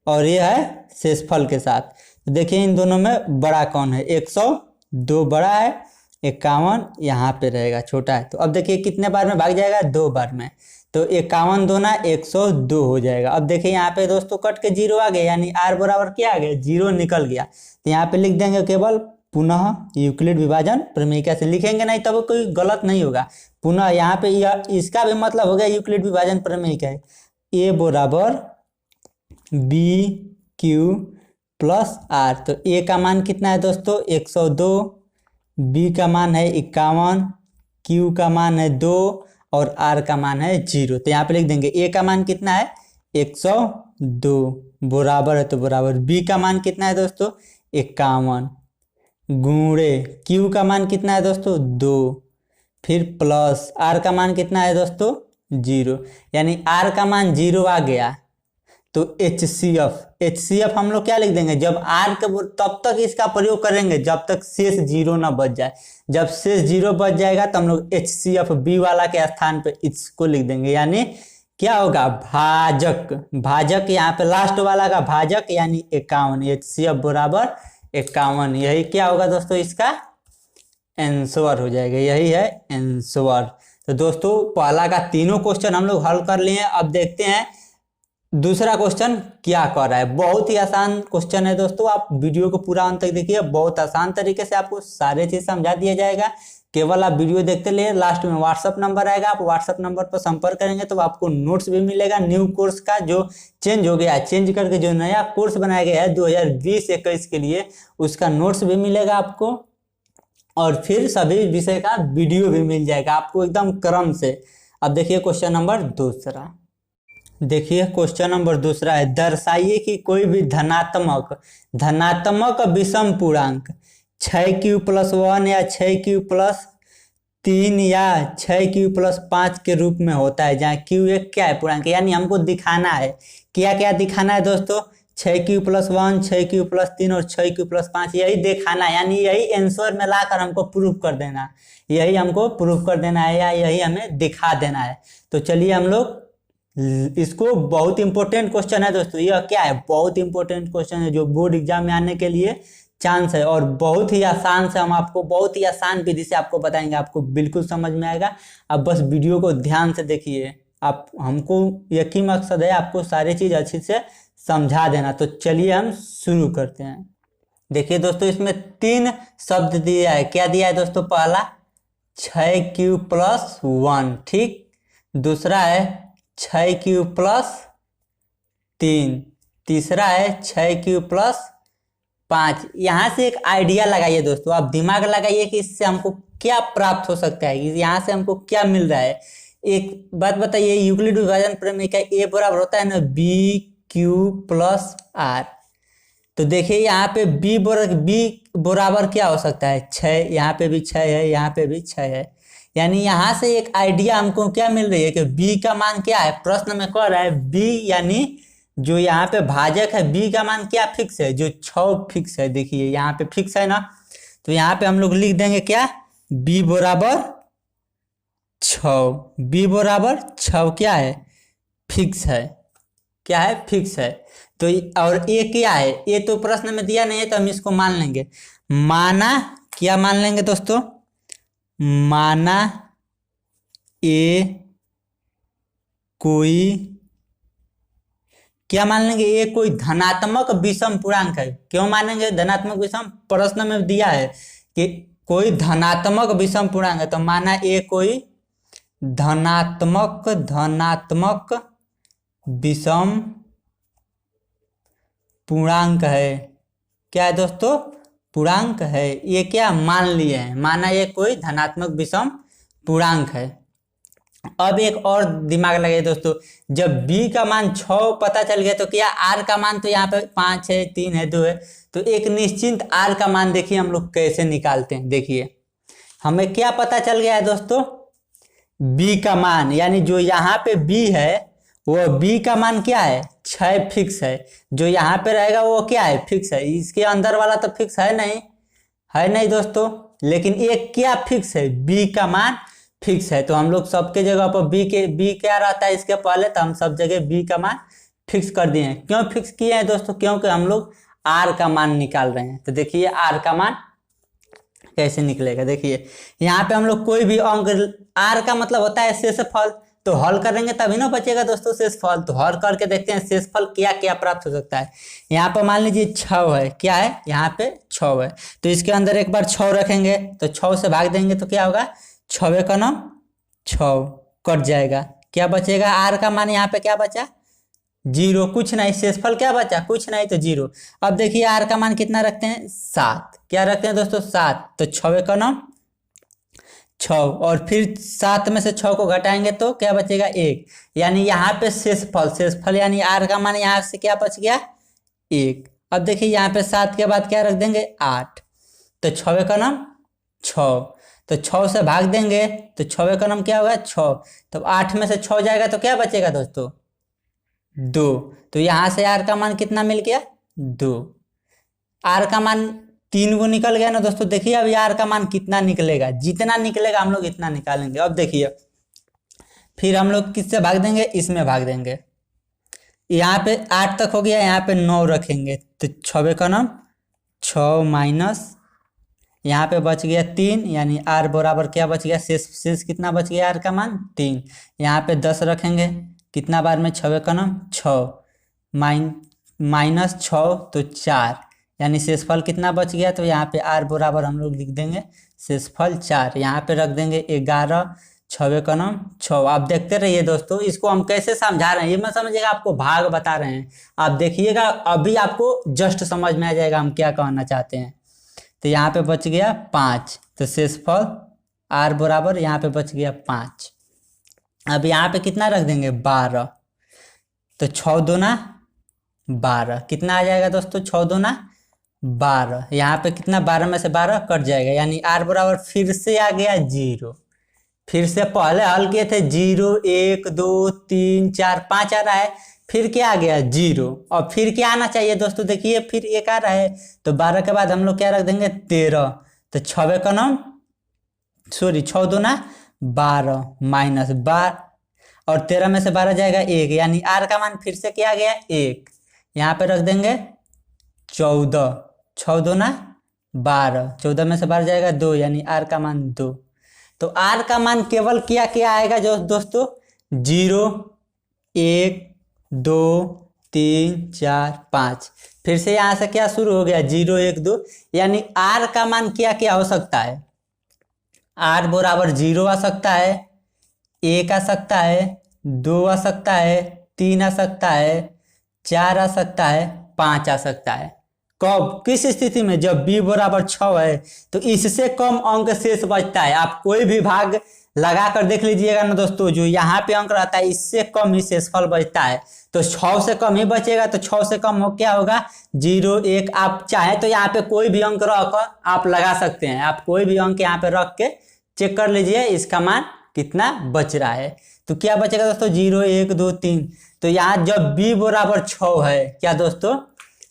और ये है शेषफल के साथ। तो देखिए इन दोनों में बड़ा कौन है? 102 बड़ा है, 51 यहाँ पे रहेगा, छोटा है। तो अब देखिए कितने बार में भाग जाएगा? 2 बार में। तो 51 दूना 102 हो जाएगा। अब देखिए यहाँ पे दोस्तों कट के 0 आ गया, यानी आर बराबर क्या आ गया? 0 निकल गया। तो यहाँ पे लिख देंगे केवल पुनः यूक्लिड विभाजन प्रमेयिका से। लिखेंगे नहीं तब कोई गलत नहीं होगा। पुनः यहाँ पे इसका भी मतलब हो गया यूक्लिड विभाजन प्रमेयिका है। ए बराबर बी क्यू प्लस आर। तो ए का मान कितना है दोस्तों? 102, बी का मान है 51, क्यू का मान है 2, और आर का मान है 0। तो यहाँ पे लिख देंगे ए का मान कितना है? 102 बराबर है तो बराबर बी का मान कितना है दोस्तों? 51 गुणे क्यू का मान कितना है दोस्तों? 2, फिर प्लस आर का मान कितना है दोस्तों? 0, यानी आर का मान 0 आ गया। तो HCF हम लोग क्या लिख देंगे? जब आर के तब तक इसका प्रयोग करेंगे जब तक शेष 0 ना बच जाए। जब शेष 0 बच जाएगा तो हम लोग HCF बी वाला के स्थान पे इसको लिख देंगे, यानी क्या होगा? भाजक यहाँ पे लास्ट वाला का भाजक यानी 51, HCF बराबर 51। यही क्या होगा दोस्तों? इसका आंसर हो जाएगा, यही है आंसर। तो दोस्तों पहला का तीनों क्वेश्चन हम लोग हल कर लिए। अब देखते हैं दूसरा क्वेश्चन क्या कर रहा है। बहुत ही आसान क्वेश्चन है दोस्तों, आप वीडियो को पूरा अंत तक देखिए, बहुत आसान तरीके से आपको सारे चीज समझा दिया जाएगा। केवल आप वीडियो देखते लिए, लास्ट में व्हाट्सअप नंबर आएगा, आप व्हाट्सअप नंबर पर संपर्क करेंगे तो आपको नोट्स भी मिलेगा। न्यू कोर्स का जो चेंज हो गया है, चेंज करके जो नया कोर्स बनाया गया है 2020-21 के लिए, उसका नोट्स भी मिलेगा आपको, और फिर सभी विषय का वीडियो भी मिल जाएगा आपको एकदम क्रम से। अब देखिए क्वेश्चन नंबर दूसरा। देखिए क्वेश्चन नंबर दूसरा है, दर्शाइए कि कोई भी धनात्मक विषम पूर्णांक 6q+1 या 6q+3 या 6q+5 के रूप में होता है, जहाँ q एक क्या है? पूर्णांक। यानी हमको दिखाना है, क्या क्या दिखाना है दोस्तों? 6q+1, 6q+3 और 6q+5, यही दिखाना है, यानी यही आंसर में लाकर हमको प्रूफ कर देना, यही हमको प्रूफ कर देना है, या यही हमें दिखा देना है। तो चलिए हम लोग इसको बहुत इंपॉर्टेंट क्वेश्चन है दोस्तों, यह क्या है, बहुत इंपॉर्टेंट क्वेश्चन है जो बोर्ड एग्जाम में आने के लिए चांस है, और बहुत ही आसान से हम आपको बहुत ही आसान विधि से आपको बताएंगे, आपको बिल्कुल समझ में आएगा। आप बस वीडियो को ध्यान से देखिए, आप हमको यही मकसद है आपको सारी चीज अच्छी से समझा देना। तो चलिए हम शुरू करते हैं। देखिए दोस्तों, इसमें 3 शब्द दिया है। क्या दिया है दोस्तों? पहला 6 क्यूब+1, ठीक। दूसरा है 6 क्यूब+3, तीसरा है 6 क्यूब+5। यहाँ से एक आइडिया लगाइए दोस्तों, आप दिमाग लगाइए कि इससे हमको क्या प्राप्त हो सकता है, यहाँ से हमको क्या मिल रहा है। एक बात बताइए, यूक्लिड विभाजन प्रमेय का ए बराबर होता है ना BQ+R। तो देखिए यहाँ पे बी बराबर क्या हो सकता है? 6। यहाँ पे भी 6 है, यहाँ पे भी 6 है। यानी यहाँ से एक आइडिया हमको क्या मिल रही है कि बी का मान क्या है। प्रश्न में कह रहा है बी, यानी जो यहाँ पे भाजक है बी का मान क्या फिक्स है? जो 6 फिक्स है। देखिए यहाँ पे फिक्स है ना, तो यहाँ पे हम लोग लिख देंगे क्या? बी बराबर 6। बी बराबर 6 क्या है? फिक्स है। क्या है? फिक्स है। तो और ए क्या है? ए तो प्रश्न में दिया नहीं है, तो हम इसको मान लेंगे। माना क्या मान लेंगे दोस्तों? माना ए कोई, क्या मान लेंगे? ए कोई धनात्मक विषम पूर्णांक है। क्यों मानेंगे धनात्मक विषम? प्रश्न में दिया है कि कोई धनात्मक विषम पूर्णांक है, तो माना ए कोई धनात्मक विषम पूर्णांक है। क्या है दोस्तों? पूर्णांक है। ये क्या मान लिए हैं? माना ये कोई धनात्मक विषम पूर्णांक है। अब एक और दिमाग लगाइए दोस्तों, जब b का मान 6 पता चल गया, तो क्या r का मान तो यहाँ पे 5 है, 3 है, 2 है, तो एक निश्चित r का मान देखिए हम लोग कैसे निकालते हैं। देखिए हमें क्या पता चल गया है दोस्तों? b का मान, यानी जो यहाँ पे b है वो b का मान क्या है? 6 फिक्स है। जो यहाँ पे रहेगा वो क्या है? फिक्स है। इसके अंदर वाला तो फिक्स है नहीं, है नहीं दोस्तों। लेकिन एक क्या फिक्स है? b का मान फिक्स है। तो हम लोग सबके जगह पर b क्या रहता है इसके पहले, तो हम सब जगह b का मान फिक्स कर दिए हैं। क्यों फिक्स किए हैं दोस्तों? क्योंकि हम लोग r का मान निकाल रहे हैं। तो देखिए r का मान कैसे निकलेगा। देखिए यहाँ पे हम लोग कोई भी अंक, r का मतलब होता है शेषफल, तो हल करेंगे तभी ना बचेगा दोस्तों शेषफल। तो हल करके देखते हैं शेषफल क्या क्या प्राप्त हो सकता है। यहाँ पर मान लीजिए 6 है। क्या है? यहाँ पे 6 है, तो इसके अंदर एक बार 6 रखेंगे, तो 6 से भाग देंगे तो क्या होगा? 6 का नाम 6 कट जाएगा। क्या बचेगा? r का मान यहाँ पे क्या बचा? 0, कुछ नहीं। शेषफल क्या बचा? कुछ नहीं, तो 0। अब देखिए r का मान कितना रखते हैं? 7। क्या रखते हैं दोस्तों? 7। तो 6 का नाम 6, और फिर 7 में से 6 को घटाएंगे तो क्या बचेगा? 1। यानी यहाँ पे शेषफल यानी r का मान यहाँ से क्या बच गया? 1। अब देखिए यहाँ पे 7 के बाद क्या रख देंगे? 8। तो 6 का नाम 6, तो 6 से भाग देंगे तो 6 का नाम क्या होगा? 6। तो 8 में से 6 जाएगा तो क्या बचेगा दोस्तों? 2। तो यहाँ से r का मान कितना मिल गया? 2। r का मान 3 को निकल गया ना दोस्तों। देखिए अब r का मान कितना निकलेगा? जितना निकलेगा हम लोग इतना निकालेंगे। अब देखिए फिर हम लोग किससे भाग देंगे? इसमें भाग देंगे। यहाँ पे 8 तक हो गया, यहाँ पे 9 रखेंगे, तो 6 का नाम 6 माइनस यहाँ पे बच गया 3, यानी r बराबर क्या बच गया? शेष कितना बच गया? r का मान 3। यहाँ पे 10 रखेंगे, कितना बार में? 6 का नाम 6 माइनस 6, तो 4, यानी शेषफल कितना बच गया? तो यहाँ पे r बराबर हम लोग लिख देंगे शेषफल 4। यहाँ पे रख देंगे 11, 6 का नाम 6। आप देखते रहिए दोस्तों, इसको हम कैसे समझा रहे हैं, ये मत समझिएगा आपको भाग बता रहे हैं। आप देखिएगा, अभी आपको जस्ट समझ में आ जाएगा हम क्या कहना चाहते हैं। तो यहाँ पे बच गया 5, तो शेषफल r बराबर यहाँ पे बच गया 5। अब यहाँ पे कितना रख देंगे? 12, तो 6 दूना 12, कितना आ जाएगा दोस्तों? 6 दूना 12। यहाँ पे कितना? 12 में से 12 कट जाएगा, यानी r बराबर फिर से आ गया 0। फिर से पहले हल किए थे 0, 1, 2, 3, 4, 5 आ रहा है, फिर क्या आ गया? 0। और फिर क्या आना चाहिए दोस्तों? देखिए फिर 1 आ रहा है, तो 12 के बाद हम लोग क्या रख देंगे? 13। तो 6 का नाम 6 दूना 12 माइनस 12, और 13 में से 12 जाएगा 1, यानी आर का मान फिर से क्या आ गया 1। यहाँ पे रख देंगे 14, 6 2 ना 12, 14 में से 12 जाएगा 2, यानी आर का मान 2। तो आर का मान केवल क्या क्या आएगा जो दोस्तों 0 1 2 3 4 5। फिर से यहाँ से क्या शुरू हो गया 0 1 2, यानी आर का मान क्या क्या हो सकता है। आर बराबर 0 आ सकता है, 1 आ सकता है, 2 आ सकता है, 3 आ सकता है, 4 आ सकता है, 5 आ सकता है। कब किस स्थिति में, जब b बराबर 6 है तो इससे कम अंक शेष बचता है। आप कोई भी भाग लगा कर देख लीजिएगा ना दोस्तों, जो यहाँ पे अंक रहता है इससे कम ही शेषफल बचता है। तो 6 से कम ही बचेगा, तो 6 से कम हो क्या होगा 0 1। आप चाहे तो यहाँ पे कोई भी अंक रख कर आप लगा सकते हैं, आप कोई भी अंक यहाँ पे रख के चेक कर लीजिए इसका मान कितना बच रहा है। तो क्या बचेगा दोस्तों 0 1 2 3। तो यहाँ जब b बराबर 6 है, क्या दोस्तों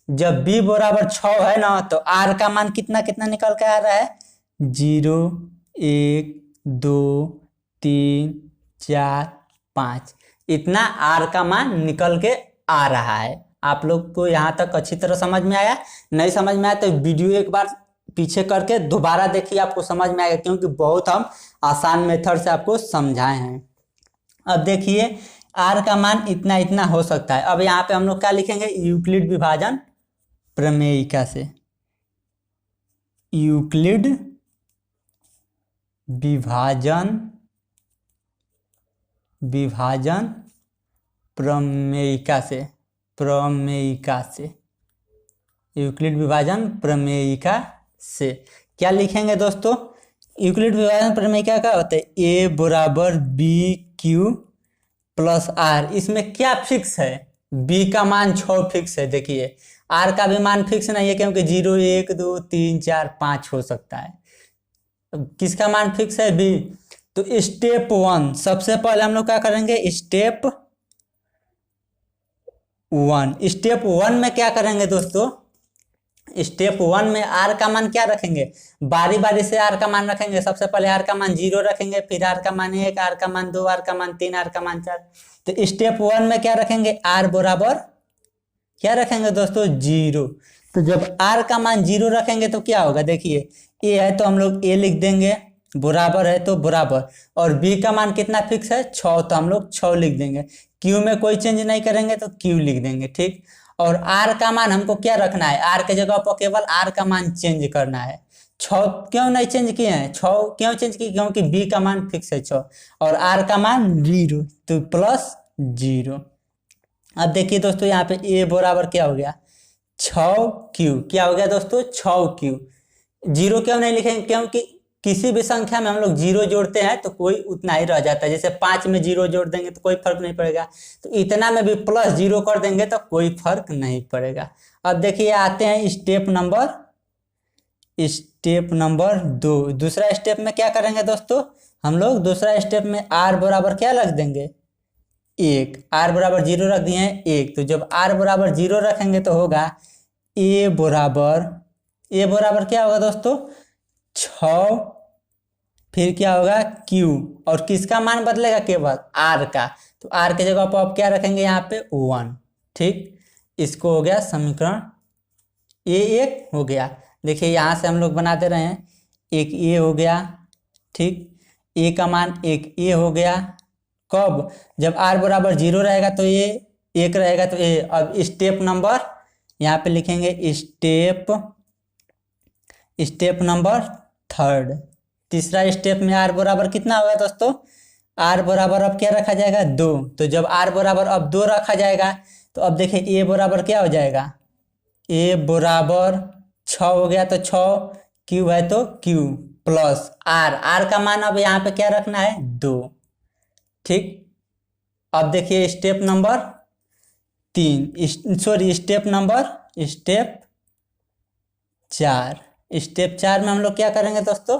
जब b बराबर 6 है ना, तो r का मान कितना कितना निकल के आ रहा है 0 1 2 3 4 5। इतना r का मान निकल के आ रहा है। आप लोग को यहाँ तक अच्छी तरह समझ में आया? नहीं समझ में आया तो वीडियो एक बार पीछे करके दोबारा देखिए, आपको समझ में आएगा, क्योंकि बहुत हम आसान मेथड से आपको समझाए हैं। अब देखिए r का मान इतना इतना हो सकता है। अब यहाँ पे हम लोग क्या लिखेंगे यूक्लिड विभाजन प्रमेयिका से, यूक्लिड विभाजन प्रमेयिका से, यूक्लिड विभाजन प्रमेयिका से क्या लिखेंगे दोस्तों। यूक्लिड विभाजन प्रमेयिका क्या होता है a बराबर बी क्यू प्लस आर। इसमें क्या फिक्स है, b का मान 6 फिक्स है। देखिए r का भी मान फिक्स नहीं है, क्योंकि 0 1 2 3 4 5 हो सकता है। किसका मान फिक्स है b। तो स्टेप 1 सबसे पहले हम लोग क्या करेंगे स्टेप 1 में क्या करेंगे दोस्तों, स्टेप 1 में r का मान क्या रखेंगे, बारी बारी से r का मान रखेंगे। सबसे पहले r का मान 0 रखेंगे, फिर r का मान 1, r का मान 2, r का मान 3, r का मान 4। तो स्टेप 1 में क्या रखेंगे r बराबर क्या रखेंगे दोस्तों 0। तो जब r का मान 0 रखेंगे तो क्या होगा, देखिए a है तो हम लोग a लिख देंगे, बराबर है तो बराबर, और b का मान कितना फिक्स है 6, तो हम लोग 6 लिख देंगे। q में कोई चेंज नहीं करेंगे तो q लिख देंगे, ठीक। और r का मान हमको क्या रखना है, r के जगह पर केवल r का मान चेंज करना है। 6 क्यों नहीं चेंज किए हैं, 6 क्यों चेंज किए, क्योंकि b का मान फिक्स है 6 और r का मान 0, तो प्लस 0। अब देखिए दोस्तों यहाँ पे a बराबर क्या हो गया 6q, क्या हो गया दोस्तों 6q। 0 क्यों नहीं लिखेंगे, क्योंकि किसी भी संख्या में हम लोग 0 जोड़ते हैं तो कोई उतना ही रह जाता है। जैसे 5 में 0 जोड़ देंगे तो कोई फर्क नहीं पड़ेगा, तो इतना में भी प्लस 0 कर देंगे तो कोई फर्क नहीं पड़ेगा। अब देखिए आते हैं स्टेप नंबर 2। दूसरा स्टेप में क्या करेंगे दोस्तों, हम लोग दूसरा स्टेप में r बराबर क्या रख देंगे 1, r बराबर 0 रख दिए हैं 1। तो जब r बराबर 0 रखेंगे तो होगा a बराबर क्या होगा दोस्तों 6, फिर क्या होगा q, और किसका मान बदलेगा केवल r का। तो r के जगह पर आप क्या रखेंगे यहाँ पे 1, ठीक। इसको हो गया समीकरण a1 हो गया। देखिए यहाँ से हम लोग बना दे रहे हैं, एक a हो गया, ठीक। a का मान एक a हो गया। कब, जब r बराबर 0 रहेगा तो a 1 रहेगा तो a। अब स्टेप नंबर यहाँ पे लिखेंगे स्टेप नंबर 3। तीसरा स्टेप में r बराबर कितना होगा दोस्तों, r बराबर अब क्या रखा जाएगा 2। तो जब r बराबर अब 2 रखा जाएगा तो अब देखिए a बराबर क्या हो जाएगा, a बराबर 6 हो गया, तो 6, q है तो q प्लस r का मान अब यहाँ पे क्या रखना है 2, ठीक। अब देखिए स्टेप नंबर 4 में हम लोग क्या करेंगे दोस्तों,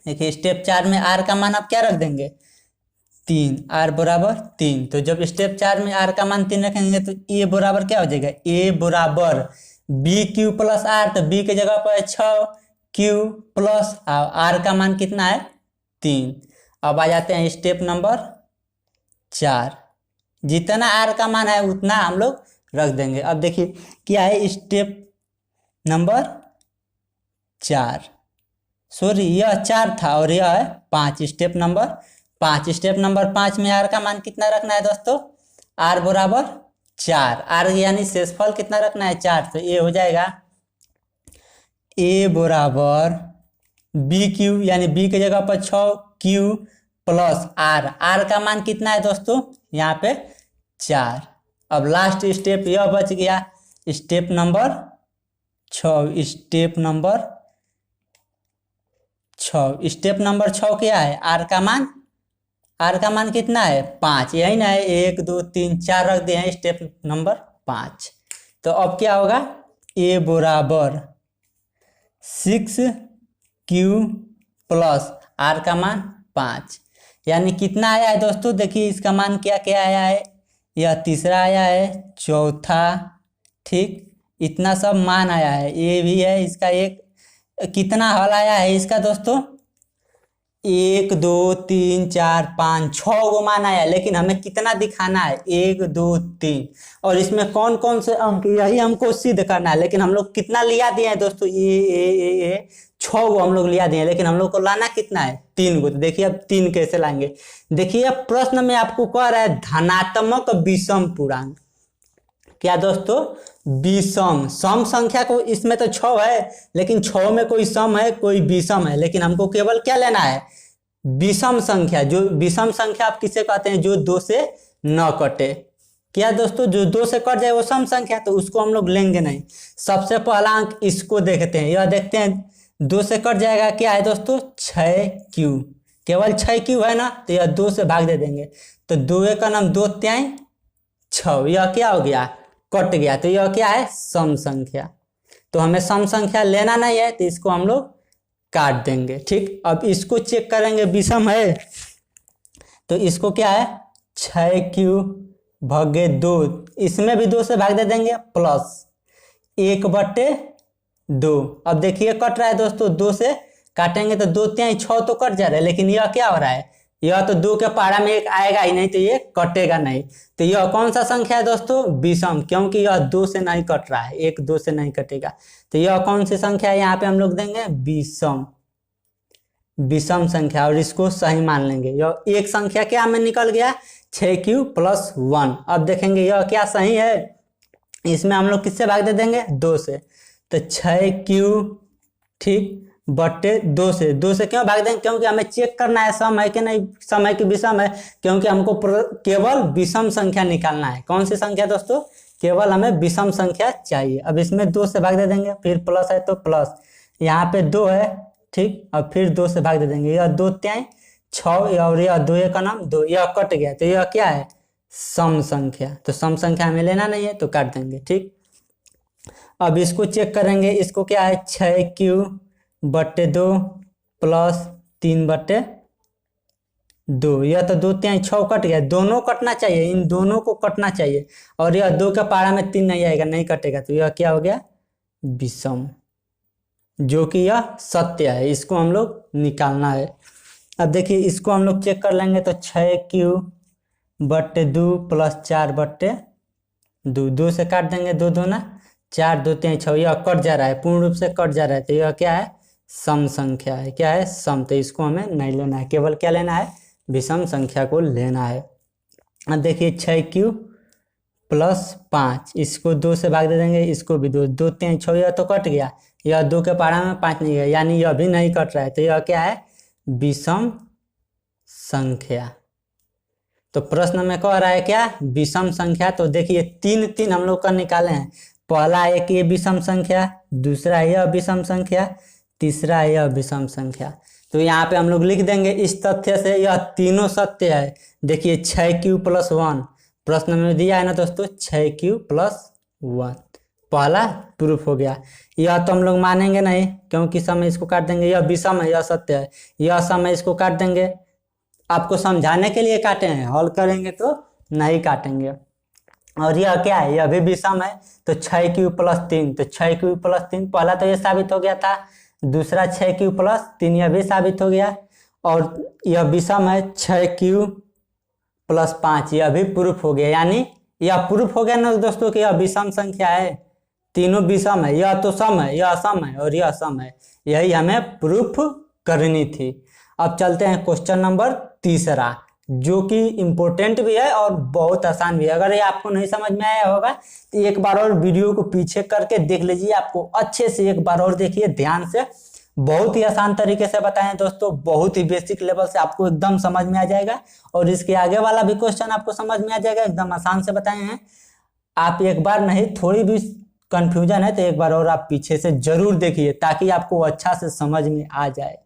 देखिए स्टेप 4 में r का मान आप क्या रख देंगे 3, r बराबर 3। तो जब स्टेप 4 में r का मान 3 रखेंगे तो a बराबर क्या हो जाएगा, a बराबर बी क्यू प्लस r। तो b के जगह पर 6, q प्लस r का मान कितना है 3। अब आ जाते हैं स्टेप नंबर 4। जितना आर का मान है उतना हम लोग रख देंगे। अब देखिए क्या है, स्टेप नंबर 4, सॉरी यह 4 था और यह है 5, स्टेप नंबर 5। स्टेप नंबर 5 में आर का मान कितना रखना है दोस्तों, आर बराबर 4। आर यानी शेषफल कितना रखना है, 4। तो ये हो जाएगा ए बराबर बी क्यू, यानी बी की जगह पर 6 क्यू प्लस आर। आर का मान कितना है दोस्तों, यहाँ पे 4। अब लास्ट स्टेप यह बच गया, स्टेप नंबर 6। स्टेप नंबर 6 क्या है, आर का मान कितना है, 5। यही ना है, 1 2 3 4 रख दिए हैं, स्टेप नंबर 5। तो अब क्या होगा, ए बराबर 6 क्यू प्लस आर का मान 5, यानी कितना आया है दोस्तों, देखिए इसका मान क्या क्या आया है, यह तीसरा आया है, चौथा, ठीक, इतना सब मान आया है। ये भी है इसका एक, कितना हल आया है इसका दोस्तों, 1 2 3 4 5 6 गो मान आया है, लेकिन हमें कितना दिखाना है, 1 2 3, और इसमें कौन कौन से अंक, यही हमको सिद्ध करना है। लेकिन हम लोग कितना लिया दिए हैं दोस्तों, ये 6 गो हम लोग लिया दिए हैं, लेकिन हम लोग को लाना कितना है, 3 गो। तो देखिए अब 3 कैसे लाएंगे, देखिए प्रश्न में आपको कह रहा है धनात्मक विषम पूर्णांक। क्या दोस्तों, विषम, सम संख्या को, इसमें तो 6 है, लेकिन 6 में कोई सम है कोई विषम है, लेकिन हमको केवल क्या लेना है, विषम संख्या। जो विषम संख्या आप किसे कहते हैं, जो 2 से न कटे। क्या दोस्तों, जो 2 से कट जाए वो सम संख्या, तो उसको हम लोग लेंगे नहीं। सबसे पहला अंक इसको देखते हैं, यह देखते हैं 2 से कट जाएगा, क्या है दोस्तों, 6q, केवल 6q है ना, तो यह 2 से भाग दे देंगे, तो 2 का नाम 2 त्याई 6, यह क्या हो गया, कट गया। तो यह क्या है, सम संख्या। तो हमें सम संख्या लेना नहीं है, तो इसको हम लोग काट देंगे, ठीक। अब इसको चेक करेंगे, विषम है, तो इसको क्या है, 6q भागे 2, इसमें भी 2 से भाग दे देंगे, प्लस 1/2। अब देखिए कट रहा है दोस्तों, 2 से काटेंगे तो 2 त्याई 6 तो कट जा रहा है, लेकिन यह क्या हो रहा है, यह तो 2 के पारा में 1 आएगा ही नहीं, तो ये कटेगा नहीं। तो यह कौन सा संख्या है दोस्तों, विषम, क्योंकि यह 2 से नहीं कट रहा है, 1 2 से नहीं कटेगा। तो यह कौन सी संख्या है, यहाँ पे हम लोग देंगे विषम संख्या, और इसको सही मान लेंगे। यह एक संख्या क्या हमें निकल गया, 6q + 1। अब देखेंगे यह क्या सही है, इसमें हम लोग किससे भाग दे देंगे, 2 से, तो 6q, ठीक, बट्टे 2 से क्यों भाग देंगे, क्योंकि हमें चेक करना है सम है कि नहीं, सम है कि विषम है, क्योंकि हमको केवल विषम संख्या निकालना है। कौन सी संख्या दोस्तों, केवल हमें विषम संख्या चाहिए। अब इसमें 2 से भाग दे देंगे, फिर प्लस है तो प्लस, यहाँ पे 2 है, ठीक, अब फिर 2 से भाग दे देंगे, यह 2 त्याई 6, और यह 2 का नाम 2, यह कट गया, तो यह क्या है, सम संख्या। तो सम संख्या हमें लेना नहीं है, तो काट देंगे, ठीक। अब इसको चेक करेंगे, इसको क्या है, 6q बट्टे 2 प्लस 3/2, यह तो 2 त्याई 6 कट गया, दोनों कटना चाहिए, इन दोनों को कटना चाहिए, और यह 2 के पारा में 3 नहीं आएगा, नहीं कटेगा, तो यह क्या हो गया, विषम, जो कि यह सत्य है। इसको हम लोग निकालना है। अब देखिए इसको हम लोग चेक कर लेंगे, तो 6q बट्टे 2 प्लस 4/2, 2 से काट देंगे, 2 दूना 4, 2 त्याई 6, यह कट जा रहा है, पूर्ण रूप से कट जा रहा है, तो यह क्या है, सम संख्या है। क्या है, सम, तो इसको हमें नहीं लेना है, केवल क्या लेना है, विषम संख्या को लेना है। अब देखिए 6q + 5, इसको 2 से भाग दे देंगे, इसको भी 2, 2 त्याई 6, यह तो कट गया, यह 2 के पारा में 5 नहीं है, यानी यह भी नहीं कट रहा है, तो यह क्या है, विषम संख्या। तो प्रश्न में कह रहा है क्या, विषम संख्या। तो देखिए 3 हम लोग का निकाले हैं, पहला एक ये विषम संख्या, दूसरा यह विषम संख्या, तीसरा यह विषम संख्या। तो यहाँ पे हम लोग लिख देंगे इस तथ्य से, यह तीनों सत्य है। देखिए 6q + 1 प्रश्न में दिया है ना दोस्तों, 6q + 1 पहला प्रूफ हो गया। यह तो हम लोग मानेंगे नहीं, क्योंकि समय इसको काट देंगे, यह विषम है, यह सत्य है, यह समय इसको काट देंगे, आपको समझाने के लिए काटे हैं, हल करेंगे तो नहीं काटेंगे। और यह क्या है, यह भी विषम है, तो 6q + 3, तो 6q + 3 पहला तो यह साबित हो गया था, दूसरा 6q + 3 यह भी साबित हो गया, और यह विषम है, 6q प्लस 5, यह भी प्रूफ हो गया। यानी यह प्रूफ हो गया ना दोस्तों कि यह विषम संख्या है, तीनों विषम है, यह तो सम है, यह सम है और यह सम है। यही हमें प्रूफ करनी थी। अब चलते हैं क्वेश्चन नंबर तीसरा, जो कि इम्पोर्टेंट भी है और बहुत आसान भी है। अगर ये आपको नहीं समझ में आया होगा तो एक बार और वीडियो को पीछे करके देख लीजिए, आपको अच्छे से एक बार और देखिए ध्यान से। बहुत ही आसान तरीके से बताएं दोस्तों, बहुत ही बेसिक लेवल से आपको एकदम समझ में आ जाएगा। और इसके आगे वाला भी क्वेश्चन आपको समझ में आ जाएगा, एकदम आसान से बताए हैं। आप एक बार नहीं, थोड़ी भी कंफ्यूजन है तो एक बार और आप पीछे से जरूर देखिए, ताकि आपको अच्छा से समझ में आ जाए।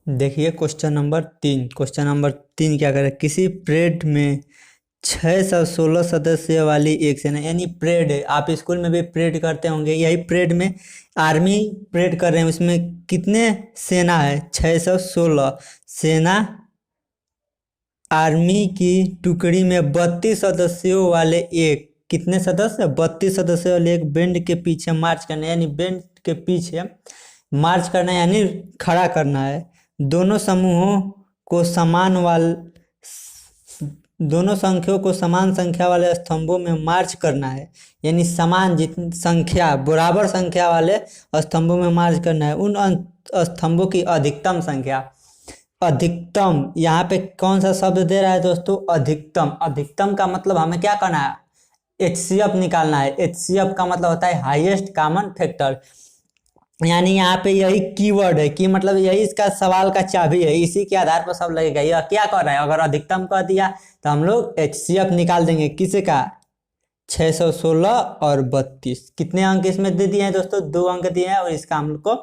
देखिए क्वेश्चन नंबर 3। क्वेश्चन नंबर 3 क्या करे, किसी परेड में 616 सदस्य वाली एक सेना, यानी परेड है, आप स्कूल में भी परेड करते होंगे, यही परेड में आर्मी परेड कर रहे हैं, उसमें कितने सेना है, 616 सेना। आर्मी की टुकड़ी में 32 सदस्यों वाले एक, कितने सदस्य, 32 सदस्यों वाले एक बैंड के पीछे मार्च करना है, यानी बैंड के पीछे मार्च करना है, यानी खड़ा करना है। दोनों समूहों को दोनों संख्याओं को समान संख्या वाले स्तंभों में मार्च करना है, यानी समान जितनी संख्या, बराबर संख्या वाले स्तंभों में मार्च करना है। उन स्तंभों की अधिकतम संख्या, अधिकतम यहाँ पे कौन सा शब्द दे रहा है दोस्तों, अधिकतम। अधिकतम का मतलब हमें क्या करना है, HCF निकालना है। HCF का मतलब होता है हाईएस्ट कॉमन फैक्टर, यानी यहाँ पे यही कीवर्ड है, कि मतलब यही इसका सवाल का चाबी है, इसी के आधार पर सब लगेगा। यह क्या कर रहा है, अगर अधिकतम कह दिया तो हम लोग HCF निकाल देंगे, किसे का, 616 और 32। कितने अंक इसमें दे दिए हैं दोस्तों, 2 अंक दिए हैं, और इसका हम लोग को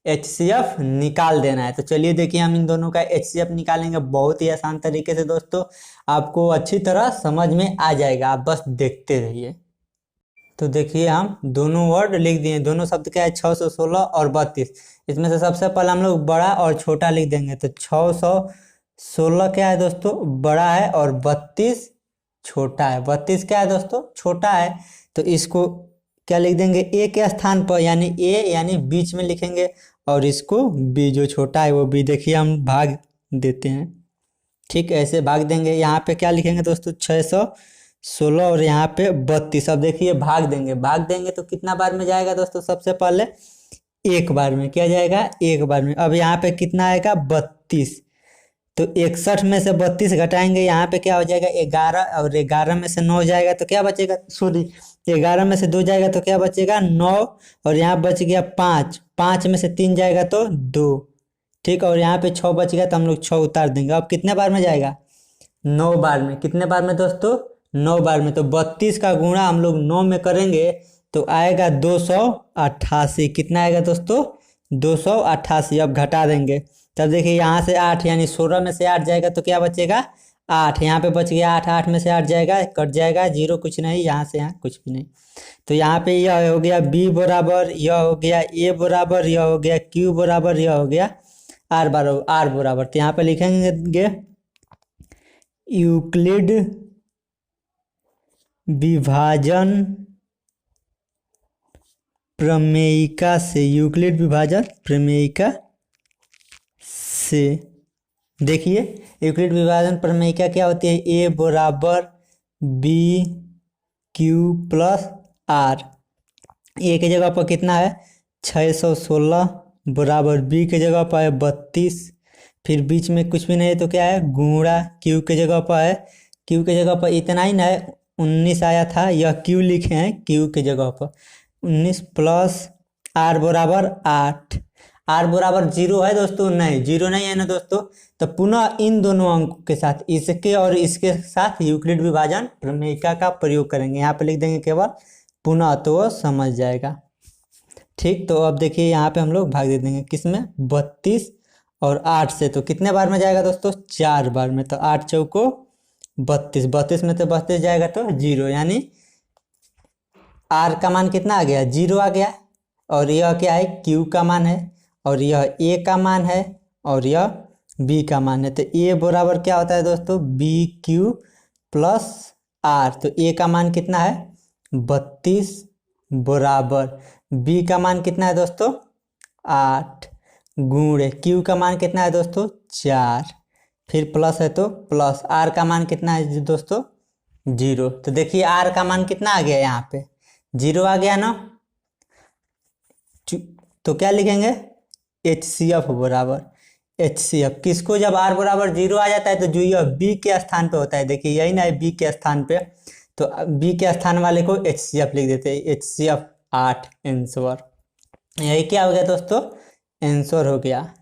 HCF निकाल देना है। तो चलिए देखिए हम इन दोनों का HCF निकालेंगे, बहुत ही आसान तरीके से दोस्तों, आपको अच्छी तरह समझ में आ जाएगा, आप बस देखते रहिए। तो देखिए हम दोनों वर्ड लिख दिए, दोनों शब्द क्या है, 616 और 32। इसमें से सबसे पहले हम लोग बड़ा और छोटा लिख देंगे। तो 616 क्या है दोस्तों, बड़ा है, और 32 छोटा है। 32 क्या है दोस्तों, छोटा है। तो इसको क्या लिख देंगे, ए के स्थान पर, यानी ए यानी बीच में लिखेंगे, और इसको बी, जो छोटा है वो बी। देखिए हम भाग देते हैं, ठीक, ऐसे भाग देंगे। यहाँ पे क्या लिखेंगे दोस्तों, 616 और यहाँ पे 32। अब देखिए भाग देंगे तो कितना बार में जाएगा दोस्तों, सबसे पहले एक बार में, क्या जाएगा, एक बार में। अब यहाँ पे कितना आएगा, 32। तो 61 में से 32 घटाएंगे, यहाँ पे क्या हो जाएगा, 11, और 11 में से 9 जाएगा तो क्या बचेगा, सॉरी 11 में से 2 जाएगा तो क्या बचेगा, 9, और यहाँ बच गया 5, 5 में से 3 जाएगा तो 2, ठीक, और यहाँ पे 6 बच गया तो हम लोग 6 उतार देंगे। अब कितने बार में जाएगा, 9 बार में। कितने बार में दोस्तों, 9 बार में। तो 32 का गुणा हम लोग 9 में करेंगे तो आएगा 288। कितना आएगा दोस्तों, 288। अब घटा देंगे, तब देखिए यहाँ से 8, यानी 16 में से 8 जाएगा तो क्या बचेगा, 8, यहाँ पे बच गया 8, 8 में से 8 जाएगा, कट जाएगा, 0 कुछ नहीं, यहाँ से यहाँ कुछ भी नहीं। तो यहाँ पे यह हो गया B बराबर, यह हो गया A बराबर, यह हो गया Q बराबर, यह हो गया R बराबर। तो यहाँ पे लिखेंगे यूक्लिड विभाजन प्रमेयिका से, यूक्लिड विभाजन प्रमेयिका से। देखिए यूक्लिड विभाजन प्रमेयिका क्या होती है, A बराबर B Q plus R। A की जगह पर कितना है, 616 बराबर B की जगह पर है 32, फिर बीच में कुछ भी नहीं है तो क्या है, गुणा Q की जगह पर है, Q की जगह पर इतना ही ना है, 19 आया था, यह Q लिखे हैं Q की जगह पर, 19 प्लस R बराबर 8। R बराबर 0 है दोस्तों, नहीं 0 नहीं है ना दोस्तों। तो पुनः इन दोनों अंकों के साथ, इसके और इसके साथ यूक्लिड विभाजन प्रमेयिका का प्रयोग करेंगे। यहाँ पे लिख देंगे केवल पुनः, तो वो समझ जाएगा, ठीक। तो अब देखिए यहाँ पे हम लोग भाग दे देंगे, किसमें, 32 और 8 से। तो कितने बार में जाएगा दोस्तों, 4 बार में। तो 8 चौको 32, 32 में तो 32 जाएगा तो 0, यानी R का मान कितना आ गया, 0 आ गया। और यह क्या है, Q का मान है, और यह A का मान है, और यह B का मान है। तो A बराबर क्या होता है दोस्तों, BQ प्लस R। तो A का मान कितना है, 32 बराबर B का मान कितना है दोस्तों, 8 गुणे Q का मान कितना है दोस्तों, 4। फिर प्लस है तो प्लस, आर का मान कितना है दोस्तों 0। तो देखिए आर का मान कितना आ गया यहाँ पे 0 आ गया ना। तो क्या लिखेंगे HCF बराबर HCF किसको, जब आर बराबर 0 आ जाता है तो जो यह बी के स्थान पे होता है, देखिए यही ना है बी के स्थान पे, तो बी के स्थान वाले को HCF लिख देते हैं, HCF 8 आंसर। यही क्या हो गया दोस्तों आंसर हो गया।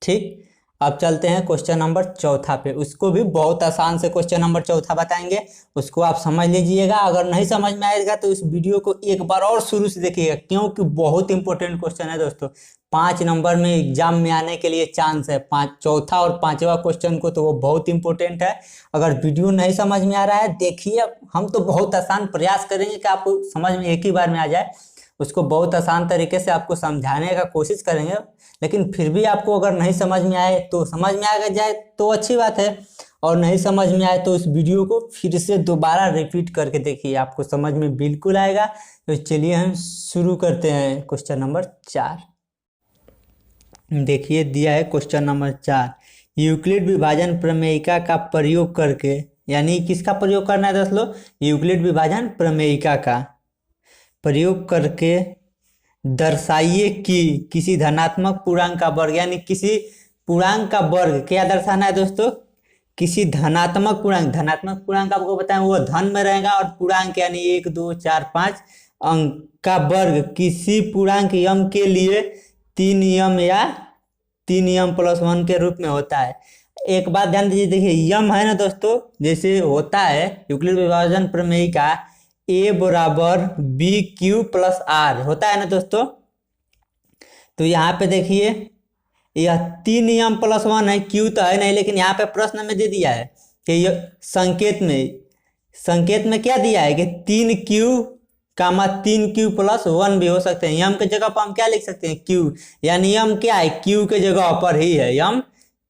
ठीक, अब चलते हैं क्वेश्चन नंबर चौथा पे, उसको भी बहुत आसान से क्वेश्चन नंबर चौथा बताएंगे, उसको आप समझ लीजिएगा। अगर नहीं समझ में आएगा तो इस वीडियो को एक बार और शुरू से देखिएगा, क्योंकि बहुत इंपॉर्टेंट क्वेश्चन है दोस्तों। 5 नंबर में एग्जाम में आने के लिए चांस है, चौथा और पांचवा क्वेश्चन को तो वो बहुत इंपॉर्टेंट है। अगर वीडियो नहीं समझ में आ रहा है देखिए, हम तो बहुत आसान प्रयास करेंगे कि आपको समझ में एक ही बार में आ जाए, उसको बहुत आसान तरीके से आपको समझाने का कोशिश करेंगे। लेकिन फिर भी आपको अगर नहीं समझ में आए तो समझ में आ जाए तो अच्छी बात है, और नहीं समझ में आए तो इस वीडियो को फिर से दोबारा रिपीट करके देखिए, आपको समझ में बिल्कुल आएगा। तो चलिए हम शुरू करते हैं क्वेश्चन नंबर 4। देखिए दिया है क्वेश्चन नंबर 4, यूक्लिड विभाजन प्रमेयिका का प्रयोग करके, यानी किसका प्रयोग करना है दोस्तों, यूक्लिड विभाजन प्रमेयिका का प्रयोग करके दर्शाइए कि किसी धनात्मक पूर्णांक का वर्ग, यानी किसी पूर्णांक का वर्ग क्या दर्शाना है दोस्तों, किसी धनात्मक पूर्णांक। धनात्मक पूर्णांक आपको बताएं वो धन में रहेगा, और पूर्णांक यानी 1 2 4 5 अंक का वर्ग किसी पूर्णांक यम के लिए 3 यम या 3 यम प्लस 1 के रूप में होता है। एक बात ध्यान दीजिए, देखिए यम है ना दोस्तों, जैसे होता है यूक्लिड विभाजन प्रमेय का ए बराबर बी क्यू प्लस आर होता है ना दोस्तों। तो यहाँ पे देखिए यह 3 यम प्लस 1 है, क्यू तो है नहीं, लेकिन यहाँ पे प्रश्न में दे दिया है कि यह संकेत में क्या दिया है कि 3Q कामा 3Q प्लस 1 भी हो सकते हैं। यम के जगह पर हम क्या लिख सकते हैं Q, यानी यम क्या है Q के जगह पर ही है, यम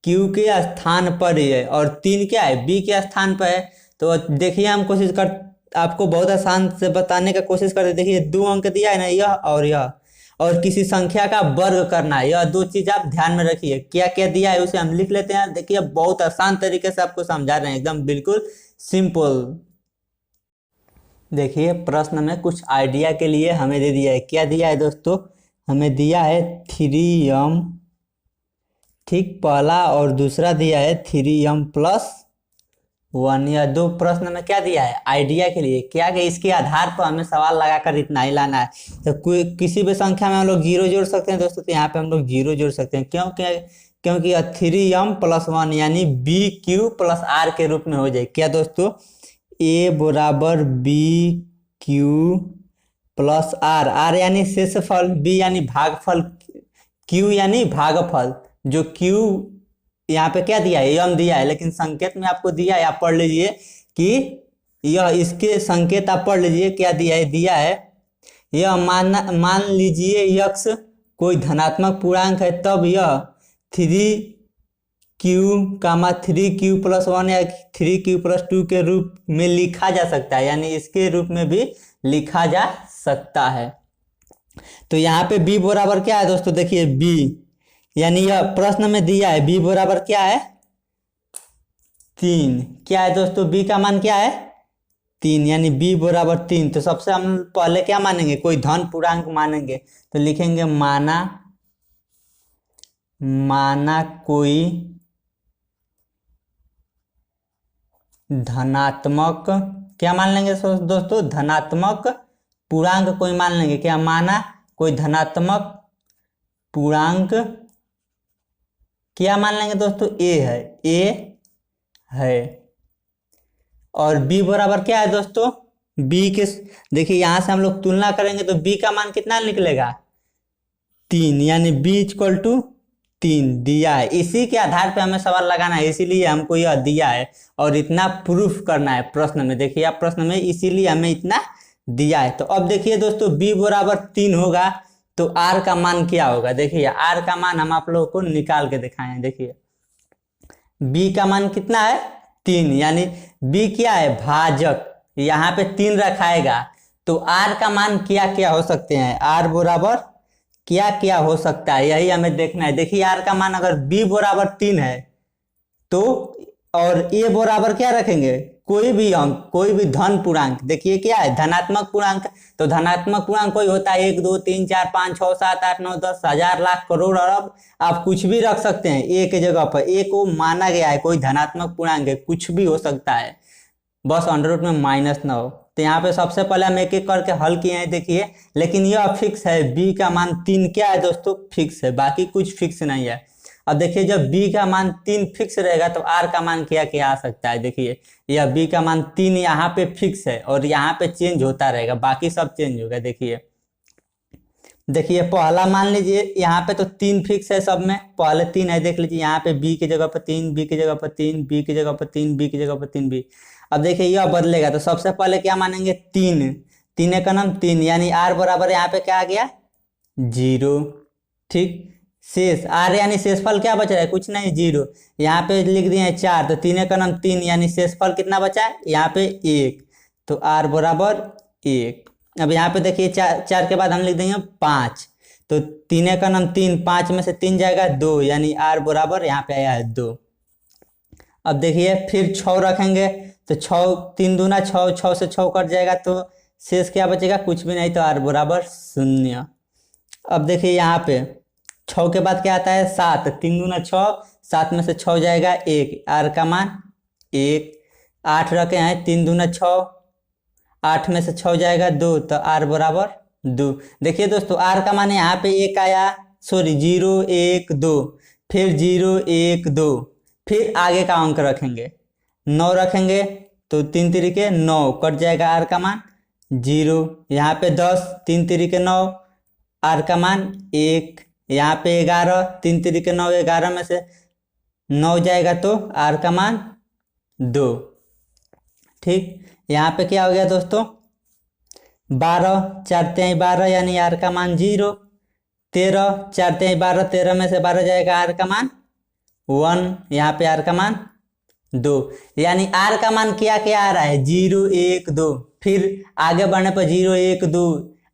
Q के स्थान पर ही है, और 3 क्या है B के स्थान पर है। तो देखिए हम कोशिश कर, आपको बहुत आसान से बताने का कोशिश करते। देखिए 2 अंक दिया है ना, यह और यह, और किसी संख्या का वर्ग करना है, यह 2 चीज आप ध्यान में रखिए। क्या क्या दिया है उसे हम लिख लेते हैं। देखिए बहुत आसान तरीके से आपको समझा रहे हैं, एकदम बिल्कुल सिंपल। देखिए प्रश्न में कुछ आइडिया के लिए हमें दे दिया है, क्या दिया है दोस्तों, हमें दिया है 3m, ठीक, पहला, और दूसरा दिया है 3m प्लस 1। या 2 प्रश्न में क्या दिया है आइडिया के लिए, क्या कि इसके आधार पर हमें सवाल लगाकर इतना ही लाना है। तो कोई किसी भी संख्या में हम लोग 0 जोड़ सकते हैं दोस्तों, तो यहाँ पे हम लोग 0 जोड़ सकते हैं, क्योंकि 3m प्लस 1 यानी BQ प्लस R के रूप में हो जाए। क्या दोस्तों, A बराबर BQ प्लस R यानी शेषफल, B यानी भागफल, Q यानी भागफल। जो Q यहाँ पे क्या दिया है यम दिया है, लेकिन संकेत में आपको दिया है, आप पढ़ लीजिए कि यह, इसके संकेत आप पढ़ लीजिए क्या दिया है यह मान लीजिए यक्स कोई धनात्मक पूर्णांक है, तब यह 3Q कामा 3Q प्लस 1 या 3Q प्लस 2 के रूप में लिखा जा सकता है, यानी इसके रूप में भी लिखा जा सकता है। तो यहाँ पे B बराबर क्या है दोस्तों, देखिए B, यानी यह प्रश्न में दिया है B बराबर क्या है 3। क्या है दोस्तों B का मान क्या है 3, यानी B बराबर 3। तो सबसे हम पहले क्या मानेंगे, कोई धन पूर्णांक मानेंगे, तो लिखेंगे माना कोई धनात्मक, क्या मान लेंगे दोस्तों, धनात्मक पूर्णांक कोई मान लेंगे। क्या माना कोई धनात्मक पूर्णांक, क्या मान लेंगे दोस्तों A है, और B बराबर क्या है दोस्तों, B के, देखिए यहां से हम लोग तुलना करेंगे तो B का मान कितना निकलेगा 3, यानी B इक्वल टू 3 दिया है। इसी के आधार पे हमें सवाल लगाना है, इसीलिए हमको यह दिया है और इतना प्रूफ करना है प्रश्न में। देखिए आप प्रश्न में इसीलिए हमें इतना दिया है। तो अब देखिए दोस्तों B बराबर 3 होगा तो R का मान क्या होगा, देखिए R का मान हम आप लोगों को निकाल के दिखाए हैं। देखिए B का मान कितना है 3, यानी B क्या है भाजक, यहाँ पे 3 रखाएगा, तो R का मान क्या क्या हो सकते हैं, R बराबर क्या क्या हो सकता है, यही हमें देखना है। देखिए R का मान अगर B बराबर 3 है तो और ये बराबर क्या रखेंगे, कोई भी अंक, कोई भी धन पूर्णांक। देखिए क्या है, धनात्मक पूर्णांक। तो धनात्मक पूर्णांक कोई होता है 1 2 3 4 5 6 7 8 9 10 1000 लाख करोड़ अरब, आप कुछ भी रख सकते हैं ए के जगह पर। ए को माना गया है कोई धनात्मक पूर्णांक है, कुछ भी हो सकता है, बस अंडर रूट में माइनस ना हो। तो यहाँ पे सबसे पहले हम एक एक करके हल किए हैं, देखिए। लेकिन यह फिक्स है, बी का मान 3 क्या है दोस्तों, फिक्स है, बाकी कुछ फिक्स नहीं है। अब देखिए जब b का मान 3 फिक्स रहेगा तो r का मान क्या क्या आ सकता है। देखिए यह b का मान 3 यहाँ पे फिक्स है और यहाँ पे चेंज होता रहेगा, बाकी सब चेंज होगा। देखिए देखिए पहला मान लीजिए यहाँ पे तो 3 फिक्स है सब में, पहले 3 है, देख लीजिए यहाँ पे b की जगह पर 3, b की जगह पर 3, b की जगह पर 3, b की जगह पर 3 b। अब देखिए यह बदलेगा तो सबसे पहले क्या मानेंगे, 3, 3 का नाम 3, यानी r बराबर यहाँ पे क्या आ गया, 0। ठीक, शेष आर यानी शेषफल क्या बच रहा है, कुछ नहीं, 0। यहाँ पे लिख दिए 4, तो 3 का नाम 3, यानी शेषफल कितना बचा है यहाँ पे 1, तो आर बराबर 1। अब यहाँ पे देखिए 4 के बाद हम लिख देंगे 5, तो 3 का नाम 3, 5 में से 3 जाएगा 2, यानी आर बराबर यहाँ पे आया है 2। अब देखिए फिर 6 रखेंगे तो 6 3 दूना 6, 6 से 6 कट जाएगा तो शेष क्या बचेगा, कुछ भी नहीं, तो आर बराबर 0। अब देखिए यहाँ पे 6 के बाद क्या आता है 7, 3 दूना 6, 7 में से 6 जाएगा 1, आर का मान 1। 8 रखे हैं, 3 दूना 6, 8 में से 6 जाएगा 2, तो आर बराबर 2। देखिए दोस्तों आर का मान यहाँ पे 1 आया, सॉरी 0 1 2, फिर 0 1 2, फिर आगे का अंक रखेंगे 9 रखेंगे तो 3 तिरिके 9 कट जाएगा, आर का मान 0। यहाँ पे 10, 3 तिरिके 9, आर का मान 1। यहाँ पे 11, 3 तिरिके 9, 11 में से 9 जाएगा तो आर का मान 2। ठीक, यहाँ पे क्या हो गया दोस्तों, 12, 4 तिहाई 12, यानी आर का मान 0। 13, 4 तिहाई 12, 13 में से 12 जाएगा, आर का मान 1, यहाँ पे आर का मान 2, यानी आर का मान क्या क्या आ रहा है, 0 1 2, फिर आगे बढ़ने पर 0 1 2।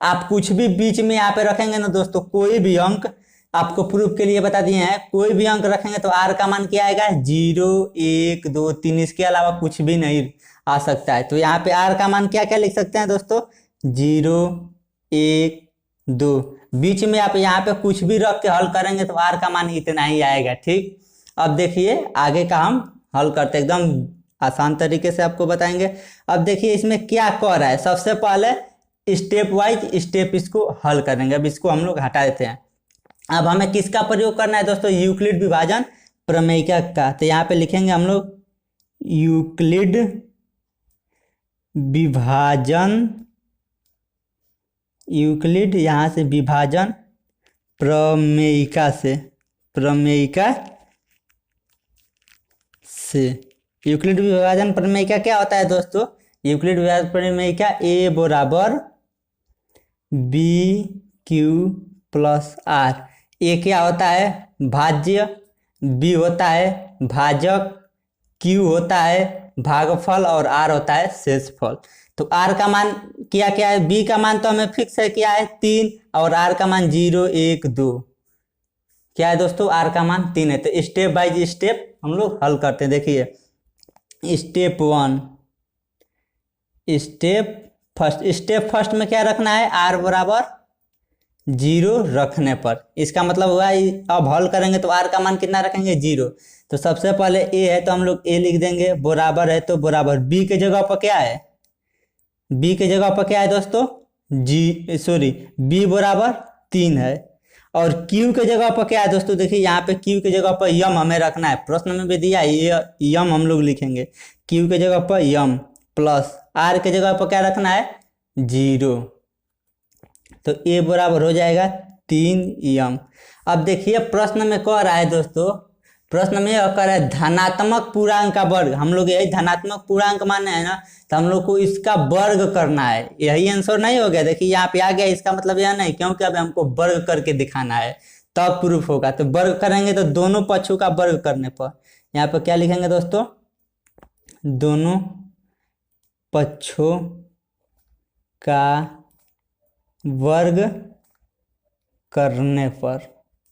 आप कुछ भी बीच में यहाँ पे रखेंगे ना दोस्तों, कोई भी अंक, आपको प्रूफ के लिए बता दिए हैं, कोई भी अंक रखेंगे तो आर का मान क्या आएगा, 0 1 2 3, इसके अलावा कुछ भी नहीं आ सकता है। तो यहाँ पे आर का मान क्या क्या लिख सकते हैं दोस्तों, 0 1 2। बीच में आप यहाँ पे कुछ भी रख के हल करेंगे तो आर का मान इतना ही आएगा। ठीक, अब देखिए आगे का हम हल करते, एकदम आसान तरीके से आपको बताएंगे। अब देखिए इसमें क्या कर रहा है, सबसे पहले स्टेप वाइज स्टेप इसको हल करेंगे। अब इसको हम लोग हटा देते हैं। अब हमें किसका प्रयोग करना है दोस्तों, यूक्लिड विभाजन प्रमेयिका का। तो यहाँ पे लिखेंगे हम लोग यूक्लिड विभाजन, यूक्लिड यहाँ से विभाजन प्रमेयिका से, प्रमेयिका से। यूक्लिड विभाजन प्रमेयिका क्या होता है दोस्तों, यूक्लिड विभाजन प्रमेयिका ए बराबर बी क्यू प्लस आर। ए क्या होता है, भाज्य, बी होता है भाजक, क्यू होता है भागफल और आर होता है शेषफल। तो आर का मान क्या क्या है, बी का मान तो हमें फिक्स है, क्या है 3, और आर का मान 0 1 2, क्या है दोस्तों, आर का मान 3 है। तो स्टेप बाय स्टेप हम लोग हल करते हैं। देखिए स्टेप 1, स्टेप फर्स्ट में क्या रखना है, आर बराबर 0 रखने पर, इसका मतलब हुआ अब हल करेंगे तो आर का मान कितना रखेंगे, 0। तो सबसे पहले ए है तो हम लोग ए लिख देंगे, बराबर है तो बराबर, बी के जगह पर क्या है, बी के जगह पर क्या है दोस्तों, बी बराबर 3 है। और क्यू के जगह पर क्या है दोस्तों, देखिए यहाँ पे क्यू के जगह पर यम हमें रखना है, प्रश्न में भी दिया है यम हम लोग लिखेंगे, क्यू के जगह पर यम, प्लस आर के जगह पर क्या रखना है, 0। तो ए बराबर हो जाएगा 3m। अब देखिए प्रश्न में कह रहा है दोस्तों, प्रश्न में यह कह रहा है धनात्मक पूर्णांक का वर्ग, हम लोग यही धनात्मक पूर्णांक माने है ना, तो हम लोग को इसका वर्ग करना है। यही आंसर नहीं हो गया, देखिए यहाँ पे आ गया, इसका मतलब यह नहीं, क्योंकि अब हमको वर्ग करके दिखाना है तब प्रूफ होगा। तो वर्ग करेंगे तो दोनों पक्षों का वर्ग करने पर यहाँ पर क्या लिखेंगे दोस्तों, दोनों पक्षों का वर्ग करने पर,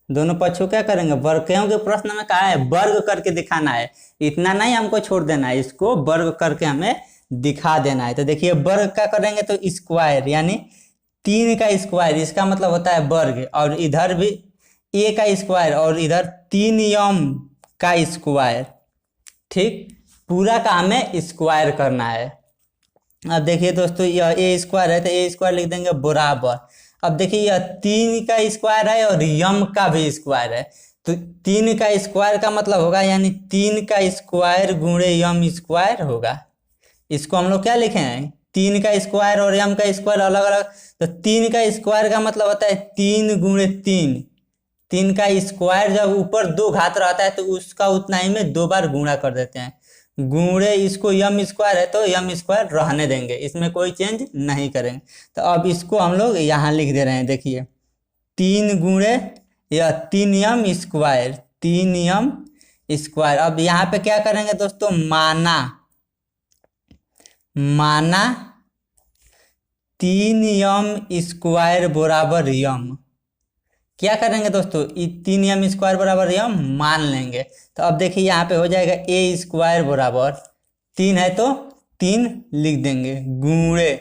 दोनों पक्षों क्या करेंगे, वर्ग, क्योंकि प्रश्न में कहा है वर्ग करके दिखाना है, इतना नहीं हमको छोड़ देना है, इसको वर्ग करके हमें दिखा देना है। तो देखिए वर्ग क्या करेंगे, तो स्क्वायर यानी 3 का स्क्वायर, इसका मतलब होता है वर्ग, और इधर भी a का स्क्वायर और इधर 3m का स्क्वायर, ठीक, पूरा का हमें स्क्वायर करना है। अब देखिए दोस्तों यह ए स्क्वायर है तो ए स्क्वायर लिख देंगे बराबर, अब देखिए यह 3 का स्क्वायर है और यम का भी स्क्वायर है, तो 3 का स्क्वायर का मतलब होगा यानी 3 का स्क्वायर गुणे यम स्क्वायर होगा। इसको हम लोग क्या लिखे हैं, 3 का स्क्वायर और यम का स्क्वायर अलग अलग, तो 3 का स्क्वायर का मतलब होता है 3 गुणे 3, 3 का स्क्वायर जब ऊपर 2 घात रहता है तो उसका उतना ही में 2 बार गुणा कर देते हैं, गुणे इसको यम स्क्वायर है तो यम स्क्वायर रहने देंगे, इसमें कोई चेंज नहीं करेंगे। तो अब इसको हम लोग यहाँ लिख दे रहे हैं, देखिए 3 गुणे या 3m स्क्वायर, 3m स्क्वायर। अब यहाँ पे क्या करेंगे दोस्तों, माना 3m स्क्वायर बराबर यम, क्या करेंगे दोस्तों, 3m स्क्वायर बराबर यम मान लेंगे। तो अब देखिए यहाँ पे हो जाएगा ए स्क्वायर बराबर 3 है तो 3 लिख देंगे गुणे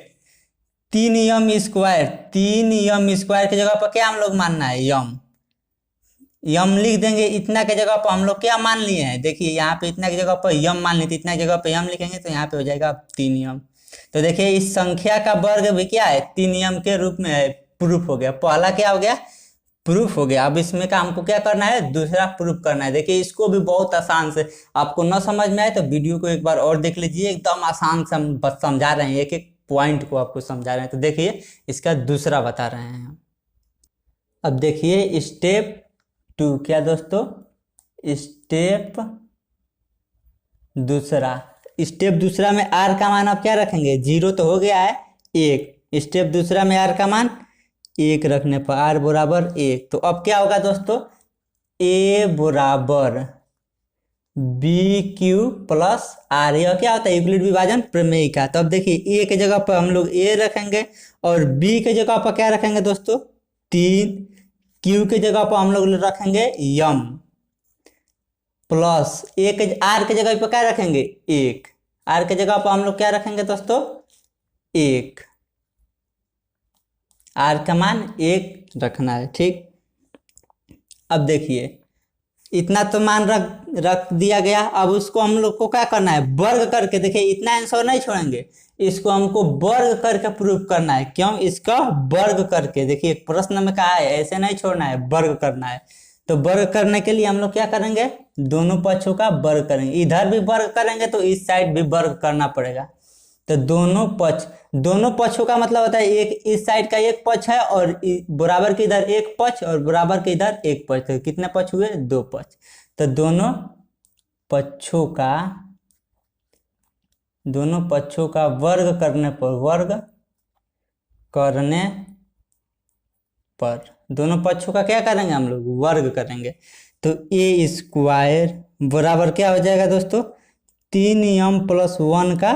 3m स्क्वायर, 3m स्क्वायर की जगह पर क्या हम लोग मानना है, यम लिख देंगे, इतना के जगह पर हम लोग क्या मान लिए हैं, देखिए यहाँ पे इतना की जगह पर यम मान लिए, इतना की जगह पर यम लिखेंगे तो यहाँ पे हो जाएगा 3m। तो देखिए इस संख्या का वर्ग भी क्या है, 3m के रूप में है, प्रूफ हो गया, पहला क्या हो गया, प्रूफ हो गया। अब इसमें का हमको क्या करना है, दूसरा प्रूफ करना है। देखिए इसको भी बहुत आसान से, आपको न समझ में आए तो वीडियो को एक बार और देख लीजिए, एकदम आसान से हम बस समझा रहे हैं, एक एक पॉइंट को आपको समझा रहे हैं। तो देखिए इसका दूसरा बता रहे हैं। अब देखिए स्टेप 2, क्या दोस्तों, स्टेप दूसरा में r का मान अब क्या रखेंगे, 0 तो हो गया है 1, स्टेप दूसरा में r का मान 1 रखने पर r बराबर 1, तो अब क्या होगा दोस्तों, a बराबर बी क्यू प्लस आर, यह क्या होता है, यूक्लिड विभाजन प्रमेय का। तो अब देखिए a के जगह पर हम लोग a रखेंगे और b के जगह पर क्या रखेंगे दोस्तों 3, q के जगह पर हम लोग रखेंगे m प्लस r के जगह पर क्या रखेंगे 1, r के जगह पर हम लोग क्या रखेंगे दोस्तों 1, r का मान 1 रखना है, ठीक। अब देखिए इतना तो मान रख दिया गया, अब उसको हम लोग को क्या करना है, वर्ग करके, देखिए इतना आंसर नहीं छोड़ेंगे, इसको हमको वर्ग करके प्रूफ करना है। क्यों, इसका वर्ग करके, देखिए प्रश्न में कहा है ऐसे नहीं छोड़ना है, वर्ग करना है। तो वर्ग करने के लिए हम लोग क्या करेंगे, दोनों पक्षों का वर्ग करेंगे, इधर भी वर्ग करेंगे तो इस साइड भी वर्ग करना पड़ेगा। तो दोनों पक्षों का मतलब होता है, एक इस साइड का एक पक्ष है और बराबर के इधर एक पक्ष और बराबर के इधर एक पक्ष, तो कितने पक्ष हुए, 2 पक्ष। तो दोनों पक्षों का वर्ग करने पर दोनों पक्षों का क्या करेंगे, हम लोग वर्ग करेंगे। तो ए स्क्वायर बराबर क्या हो जाएगा दोस्तों, 3m प्लस 1 का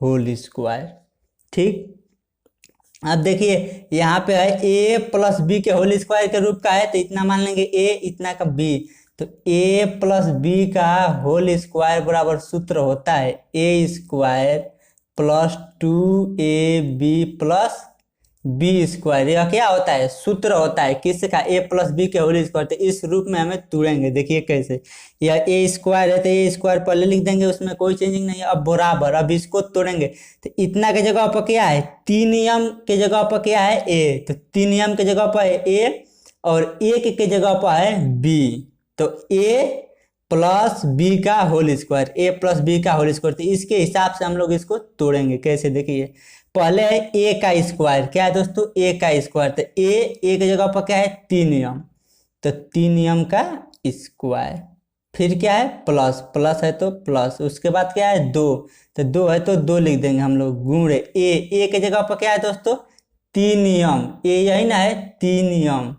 होल स्क्वायर, ठीक। अब देखिए यहाँ पे है a प्लस बी के होल स्क्वायर के रूप का है, तो इतना मान लेंगे a, इतना का b, तो a प्लस बी का होल स्क्वायर बराबर सूत्र होता है a square plus 2ab plus B square. यह क्या होता है, सूत्र होता है किसका, a प्लस बी के होल स्क्वायर। तो इस रूप में हमें तोड़ेंगे, देखिए कैसे, यह a स्क्वायर है तो a स्क्वायर पहले लिख देंगे, उसमें कोई चेंजिंग नहीं है। अब बराबर, अब इसको तोड़ेंगे तो इतना के जगह पर क्या है, 3m के जगह पर क्या है a, तो 3m के जगह पर है a और 1 के जगह पर है b, तो a प्लस बी का whole square, a plus B का होल स्क्वायर। तो इसके हिसाब से हम लोग इसको तोड़ेंगे, कैसे, देखिए पहले है a का स्क्वायर, क्या है दोस्तों a का स्क्वायर, तो a की जगह पर क्या है 3m, तो 3m का स्क्वायर, फिर क्या है प्लस है तो प्लस, उसके बाद क्या है 2, तो 2 है तो 2 लिख देंगे हम लोग, गुणे a की जगह पर क्या है दोस्तों 3m, a यही ना है 3m,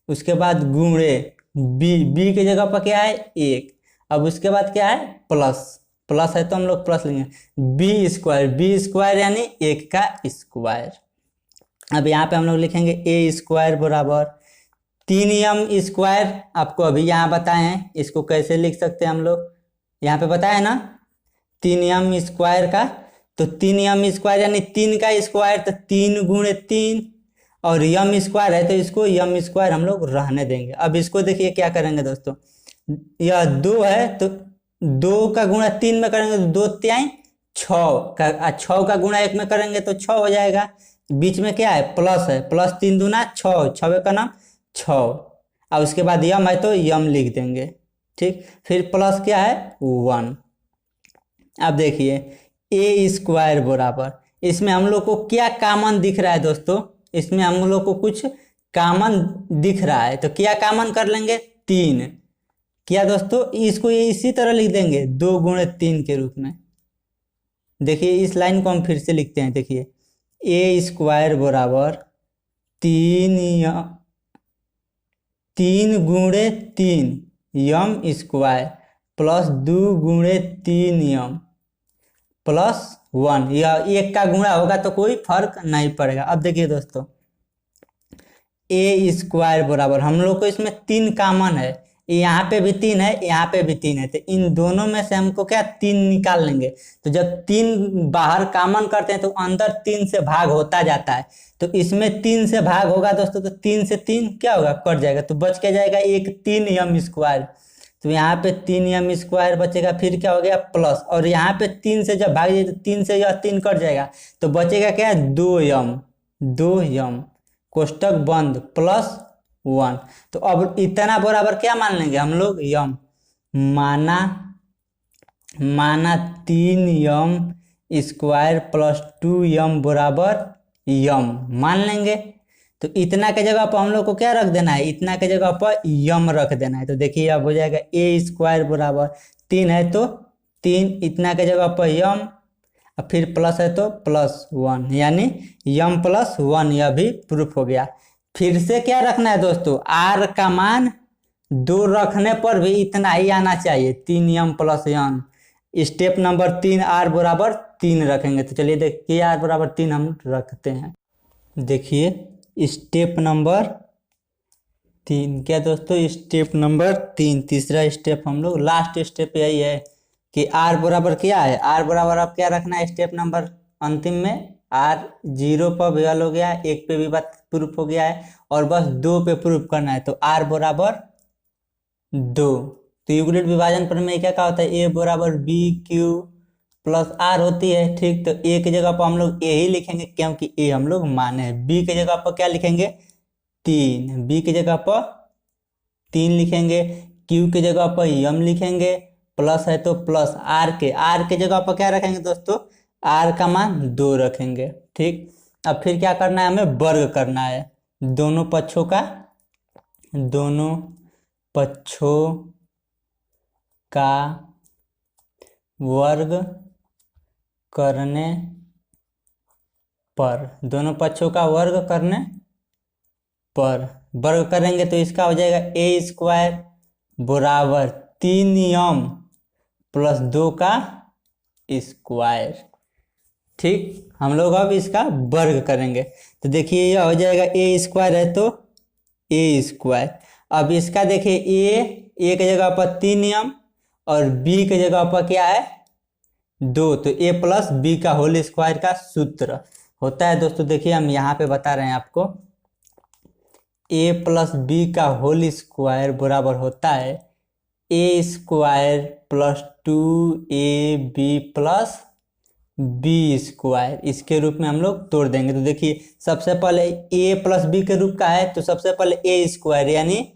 उसके बाद गुणे b की जगह पर क्या है 1, अब उसके बाद क्या है प्लस है तो हम लोग प्लस लेंगे, बी स्क्वायर यानी 1 का स्क्वायर। अब यहाँ पे हम लोग लिखेंगे a स्क्वायर बराबर 3m² आपको अभी यहाँ बताए हैं, इसको कैसे लिख सकते हैं हम लोग, यहाँ पे बताया ना 3m² का। तो 3m² यानी 3 का स्क्वायर, तो 3 गुणे 3, और m² है तो इसको m² हम लोग रहने देंगे। अब इसको देखिए क्या करेंगे दोस्तों, यह 2 है तो 2 का गुणा 3 में करेंगे तो 2 तिहाई 6 का, 6 का गुणा 1 में करेंगे तो 6 हो जाएगा। बीच में क्या है, प्लस है, प्लस 3 दूना 6, 6 का नाम 6, और उसके बाद यम है तो यम लिख देंगे। ठीक, फिर प्लस क्या है 1। अब देखिए a² बराबर, इसमें हम लोग को क्या कॉमन दिख रहा है दोस्तों, इसमें हम लोग को कुछ कॉमन दिख रहा है, तो क्या कॉमन कर लेंगे 3। क्या दोस्तों, इसको ये इसी तरह लिख देंगे 2 गुणे 3 के रूप में। देखिए इस लाइन को हम फिर से लिखते हैं, देखिए a² बराबर 3 गुणे 3 m² प्लस 2 गुणे 3 m प्लस 1, यह 1 का गुणा होगा तो कोई फर्क नहीं पड़ेगा। अब देखिए दोस्तों a² बराबर, हम लोग को इसमें 3 कॉमन है, यहाँ पे भी 3 है, यहाँ पे भी 3 है, तो इन दोनों में से हमको क्या 3 निकाल लेंगे। तो जब 3 बाहर कॉमन करते हैं तो अंदर 3 से भाग होता जाता है, तो इसमें 3 से भाग होगा दोस्तों, तो 3 से 3 क्या होगा, कट जाएगा, तो बच के जाएगा एक 3m²। तो यहाँ पे 3m² बचेगा, फिर क्या हो गया प्लस, और यहाँ पे 3 से जब भाग जाए तो 3 से यह 3 कट जाएगा, तो बचेगा क्या 2m, कोष्टक बंद, प्लस 1। तो अब इतना बराबर क्या मान लेंगे हम लोग, यम, माना 3m² प्लस 2m बराबर यम मान लेंगे। तो इतना के जगह पर हम लोग को क्या रख देना है, इतना के जगह पर यम रख देना है। तो देखिए अब हो जाएगा a² बराबर 3 है तो 3, इतना के जगह पर यम, और फिर प्लस है तो प्लस 1, यानी यम प्लस 1, यह भी प्रूफ हो गया। फिर से क्या रखना है दोस्तों, r का मान 2 रखने पर भी इतना ही आना चाहिए, 3m प्लस यम। स्टेप नंबर 3 r बराबर 3 रखेंगे। तो चलिए देखिए r बराबर 3 हम रखते हैं। देखिए स्टेप नंबर 3, क्या दोस्तों, स्टेप नंबर 3, तीसरा स्टेप, हम लोग लास्ट स्टेप यही है कि r बराबर क्या है, r बराबर अब क्या रखना है, स्टेप नंबर अंतिम में r 0 पर विवल हो गया है, 1 पे भी बात प्रूफ हो गया है, और बस 2 पे प्रूफ करना है। तो r बराबर 2, तो यूक्लिड विभाजन प्रमेय क्या कहा होता है, a बराबर b³ प्लस r होती है। ठीक, तो a की जगह पर हम लोग a ही लिखेंगे क्योंकि a हम लोग माने हैं। b की जगह पर क्या लिखेंगे 3, b की जगह पर 3 लिखेंगे, q की जगह पर m लिखेंगे, प्लस है तो प्लस r के जगह पर क्या रखेंगे दोस्तों, r का मान 2 रखेंगे। ठीक, अब फिर क्या करना है, हमें वर्ग करना है दोनों पक्षों का वर्ग करने पर, दोनों पक्षों का वर्ग करने पर वर्ग करेंगे तो इसका हो जाएगा a² बराबर 3m प्लस 2 का स्क्वायर। ठीक, हम लोग अब इसका वर्ग करेंगे तो देखिए यह हो जाएगा a² है तो a²। अब इसका देखिए a की जगह पर 3m और b की जगह पर क्या है 2, तो a प्लस b का होल स्क्वायर का सूत्र होता है दोस्तों। देखिए हम यहाँ पे बता रहे हैं आपको, a प्लस b का होल स्क्वायर बराबर होता है a² plus 2ab plus b²। इसके रूप में हम लोग तोड़ देंगे। तो देखिए सबसे पहले a प्लस b के रूप का है, तो सबसे पहले a² यानी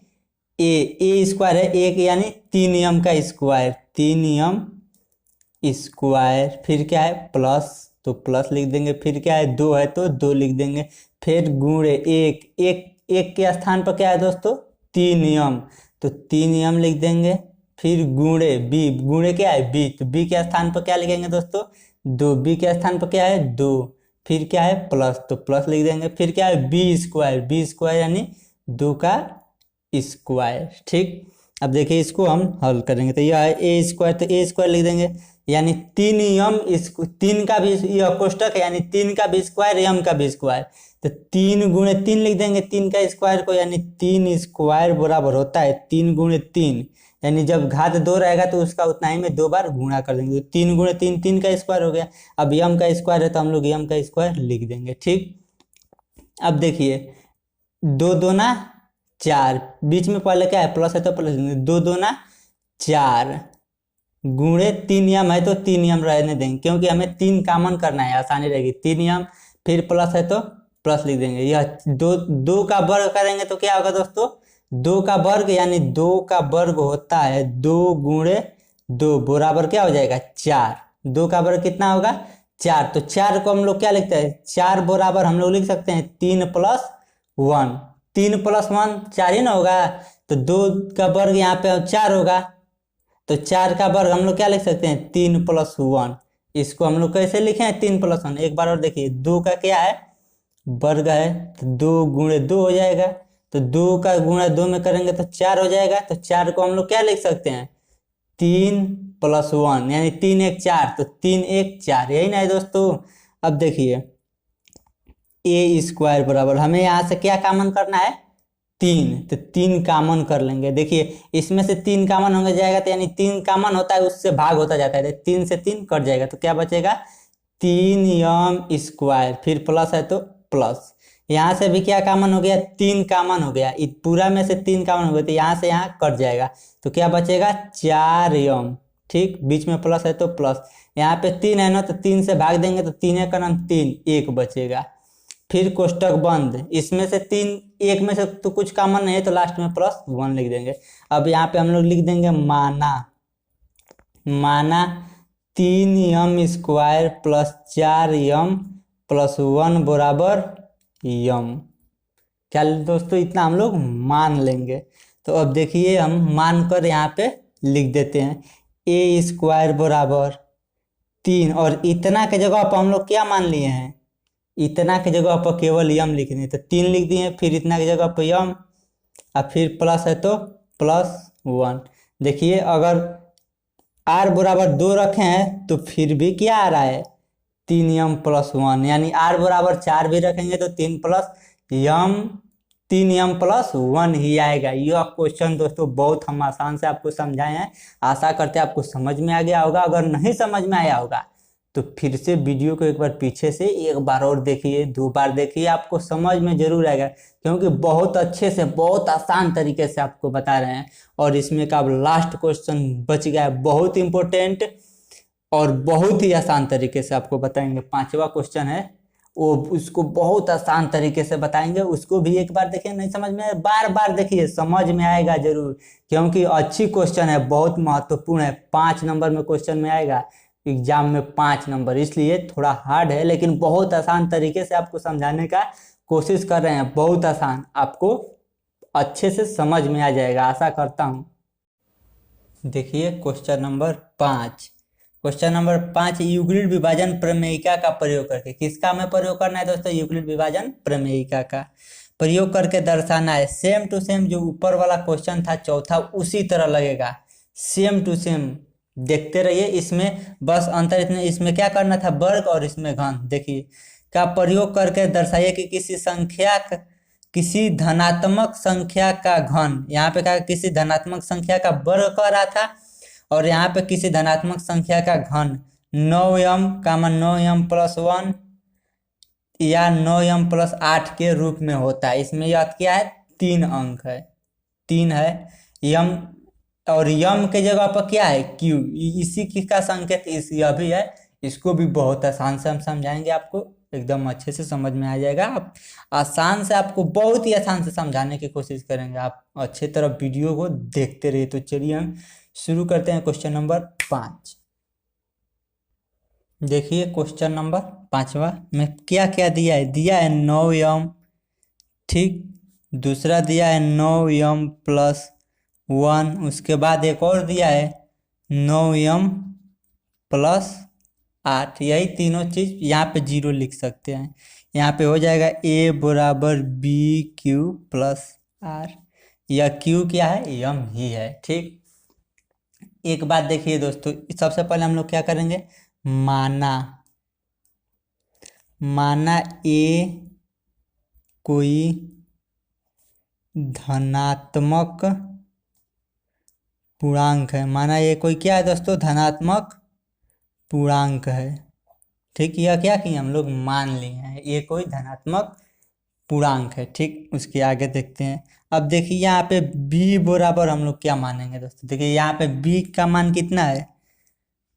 a² है 1, यानी 3m का स्क्वायर, 3m स्क्वायर, फिर क्या है प्लस, तो प्लस लिख देंगे, फिर क्या है 2 है तो 2 लिख देंगे, फिर गुणे 1 के स्थान पर क्या है दोस्तों 3m, तो 3m लिख देंगे, फिर गुणे b, गुणे क्या है b, तो b के स्थान पर क्या लिखेंगे दोस्तों 2, b के स्थान पर क्या है 2, फिर क्या है प्लस, तो प्लस लिख देंगे, फिर क्या है b² यानी 2 का स्क्वायर। ठीक, अब देखिए इसको हम हल करेंगे तो यह है ए स्क्वायर, तो ए स्क्वायर लिख देंगे यानी 3m, इसको 3 का भी यह कोष्टक है यानी 3 का भी स्क्वायर m का भी स्क्वायर, तो 3 गुणे 3 लिख देंगे 3 का स्क्वायर को, यानी 3 स्क्वायर बराबर होता है 3 गुणे 3, यानी जब घात 2 रहेगा तो उसका उतना ही में 2 बार गुणा कर देंगे, तो 3 गुणे 3 3 का स्क्वायर हो गया। अब m का स्क्वायर है तो हम लोग m का स्क्वायर लिख देंगे। ठीक, अब देखिए 2 दूना 4, बीच में पहले क्या है प्लस है तो प्लस, 2 दूना 4 गुणे 3m है तो 3m रहने देंगे क्योंकि हमें 3 कॉमन करना है, आसानी रहेगी। 3m फिर प्लस है तो प्लस लिख देंगे। यह 2 का वर्ग करेंगे तो क्या होगा दोस्तों, 2 का वर्ग यानी 2 का वर्ग होता है 2 गुणे 2 बराबर क्या हो जाएगा 4। 2 का वर्ग कितना होगा 4, तो 4 को हम लोग क्या लिखते हैं 4 बराबर हम लोग लिख सकते हैं 3 + 1, 3 + 1 4 ही ना होगा, तो 2 का वर्ग यहाँ पे 4 होगा, तो 4 का वर्ग हम लोग क्या लिख सकते हैं 3 + 1। इसको हम लोग कैसे लिखे हैं 3 + 1, एक बार और देखिए 2 का क्या है वर्ग है तो 2 गुणे 2 हो जाएगा, तो 2 का गुणा 2 में करेंगे तो 4 हो जाएगा, तो 4 को हम लोग क्या लिख सकते हैं 3 + 1 यानी 3 1 4, तो 3 1 4, यही ना है दोस्तों। अब देखिए ए स्क्वायर बराबर हमें यहाँ से क्या कॉमन करना है 3, तो 3 कॉमन कर लेंगे। देखिए इसमें से 3 कॉमन हो जाएगा तो यानी 3 कॉमन होता है उससे भाग होता जाता है, 3 से 3 कट जाएगा तो क्या बचेगा 3m स्क्वायर, फिर प्लस है तो प्लस, यहाँ से भी क्या कॉमन हो गया 3 कॉमन हो गया, पूरा में से 3 कॉमन हो गया तो यहाँ से यहाँ कट जाएगा तो क्या बचेगा 4m। ठीक, बीच में प्लस है तो प्लस, यहाँ पे 3 है ना तो 3 से भाग देंगे तो 3 का नाम 3, 1 बचेगा, फिर कोष्टक बंद, इसमें से 3 1 में से तो कुछ कॉमन नहीं है तो लास्ट में +1 लिख देंगे। अब यहाँ पे हम लोग लिख देंगे माना 3m स्क्वायर + 4m + 1 बराबर m। क्या दोस्तों इतना हम लोग मान लेंगे, तो अब देखिए हम मान कर यहाँ पे लिख देते हैं ए स्क्वायर बराबर 3, और इतना के जगह पर हम लोग क्या मान लिए हैं, इतना की जगह पर केवल यम लिखने, तो 3 लिख दिए, फिर इतना की जगह पर यम, और फिर प्लस है तो +1। देखिए अगर r बराबर 2 रखे हैं तो फिर भी क्या आ रहा है 3m + 1, यानी r बराबर 4 भी रखेंगे तो 3m + 1 ही आएगा। यह क्वेश्चन दोस्तों बहुत हम आसान से आपको समझाए हैं, आशा करते हैं आपको समझ में आ गया होगा। अगर नहीं समझ में आया होगा तो फिर से वीडियो को एक बार पीछे से एक बार और देखिए, 2 बार देखिए, आपको समझ में जरूर आएगा क्योंकि बहुत अच्छे से बहुत आसान तरीके से आपको बता रहे हैं। और इसमें का अब लास्ट क्वेश्चन बच गया है, बहुत इंपॉर्टेंट और बहुत ही आसान तरीके से आपको बताएंगे। 5वां क्वेश्चन है वो, उसको बहुत आसान तरीके से बताएंगे, उसको भी एक बार देखिए, नहीं समझ में बार बार देखिए, समझ में आएगा जरूर क्योंकि अच्छी क्वेश्चन है, बहुत महत्वपूर्ण है, 5 नंबर में क्वेश्चन में आएगा एग्जाम में 5 नंबर, इसलिए थोड़ा हार्ड है लेकिन बहुत आसान तरीके से आपको समझाने का कोशिश कर रहे हैं, बहुत आसान, आपको अच्छे से समझ में आ जाएगा आशा करता हूं। देखिए question number 5, question number 5 Euclid विभाजन प्रमेयिका का प्रयोग करके, किसका हमें प्रयोग करना है दोस्तों, यूक्लिड विभाजन प्रमेयिका का प्रयोग करके दर्शाना है। सेम टू सेम जो ऊपर वाला क्वेश्चन था चौथा उसी तरह लगेगा, सेम टू सेम, देखते रहिए। इसमें बस अंतर इतने, इसमें क्या करना था वर्ग और इसमें घन। देखिए का प्रयोग करके दर्शाइए कि किसी धनात्मक संख्या का घन, यहाँ पे क्या किसी धनात्मक संख्या का वर्ग कर रहा था और यहाँ पे किसी धनात्मक संख्या का घन 9m 9m + 1 या 9m + 8 के रूप में होता है। इसमें यह क्या है 3 अंक है, 3 है यम, और यम के जगह पर क्या है क्यू, इसी की का संकेत इस यह भी है। इसको भी बहुत आसान से हम समझाएंगे, आपको एकदम अच्छे से समझ में आ जाएगा। आप आसान से, आपको बहुत ही आसान से समझाने की कोशिश करेंगे, आप अच्छे तरह वीडियो को देखते रहिए। तो चलिए हम शुरू करते हैं क्वेश्चन नंबर 5। देखिए क्वेश्चन नंबर 5वां में क्या क्या दिया है 9m, ठीक, दूसरा दिया है 9m + 1, उसके बाद एक और दिया है 9m + 8, यही तीनों चीज यहाँ पे 0 लिख सकते हैं। यहाँ पे हो जाएगा a बराबर BQ + R, यह क्यू क्या है, यम ही है। ठीक, एक बात देखिए दोस्तों, सबसे पहले हम लोग क्या करेंगे, माना माना ए कोई धनात्मक पूर्णांक है। माना ये कोई क्या है दोस्तों, धनात्मक पूर्णांक है। ठीक, यह क्या किए हम लोग, मान लिए हैं ये कोई धनात्मक पूर्णांक है। ठीक, उसके आगे देखते हैं। अब देखिए यहाँ पे b बराबर हम लोग क्या मानेंगे दोस्तों, देखिए यहाँ पे b का मान कितना है,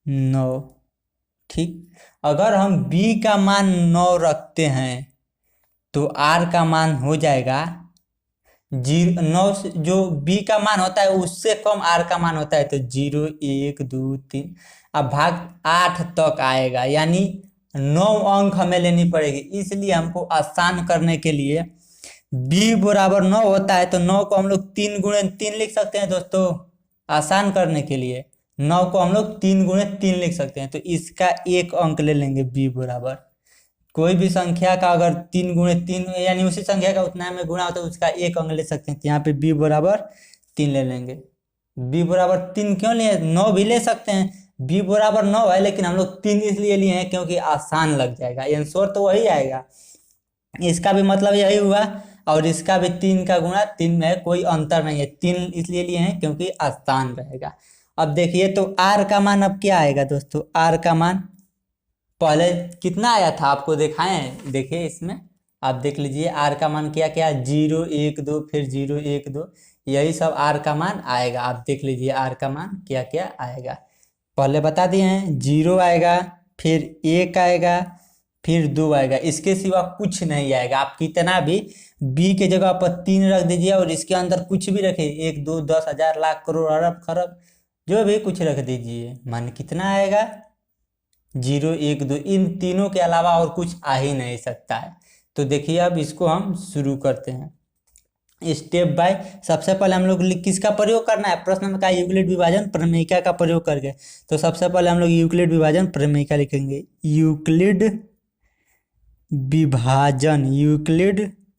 9। ठीक, अगर हम b का मान 9 रखते हैं तो r का मान हो जाएगा 9 जो b का मान होता है उससे कम r का मान होता है, तो 0 1 2 3, अब भाग 8 तक आएगा, यानी 9 अंक हमें लेनी पड़ेगी। इसलिए हमको आसान करने के लिए b बराबर 9 होता है, तो 9 को हम लोग 3 गुणे 3 लिख सकते हैं दोस्तों। आसान करने के लिए 9 को हम लोग 3 गुणे 3 लिख सकते हैं, तो इसका एक अंक ले लेंगे b बराबर। कोई भी संख्या का अगर 3 गुणे 3 यानी उसी संख्या का उतना में गुणा होता है, उसका एक अंक ले सकते हैं। तो यहाँ पे b बराबर 3 ले लेंगे। b बराबर 3 क्यों लिए, 9 भी ले सकते हैं, b बराबर 9 है, लेकिन हम लोग 3 इसलिए लिए हैं क्योंकि आसान लग जाएगा, आंसर तो वही आएगा। इसका भी मतलब यही हुआ, और इसका भी 3 का गुणा 3 में कोई अंतर नहीं है, 3 इसलिए लिए हैं क्योंकि आसान रहेगा। अब देखिए तो r का मान अब क्या आएगा दोस्तों, r का मान पहले कितना आया था आपको दिखाए हैं, देखिए इसमें आप देख लीजिए r का मान क्या क्या, 0 1 2 फिर 0 1 2, यही सब r का मान आएगा। आप देख लीजिए r का मान क्या क्या आएगा, पहले बता दिए हैं, 0 आएगा, फिर 1 आएगा, फिर 2 आएगा, इसके सिवा कुछ नहीं आएगा। आप कितना भी b के जगह पर 3 रख दीजिए और इसके अंदर कुछ भी रखिए, 1 2 10 1000 लाख करोड़ अरब खरब जो भी कुछ रख दीजिए, मान कितना आएगा, 0 1 2, इन तीनों के अलावा और कुछ आ ही नहीं सकता है। तो देखिए अब इसको हम शुरू करते हैं स्टेप बाय। सबसे पहले हम लोग किसका प्रयोग करना है, प्रश्न में कहा यूक्लिड विभाजन प्रमेयिका का प्रयोग करके, तो सबसे पहले हम लोग यूक्लिड विभाजन प्रमेयिका लिखेंगे। यूक्लिड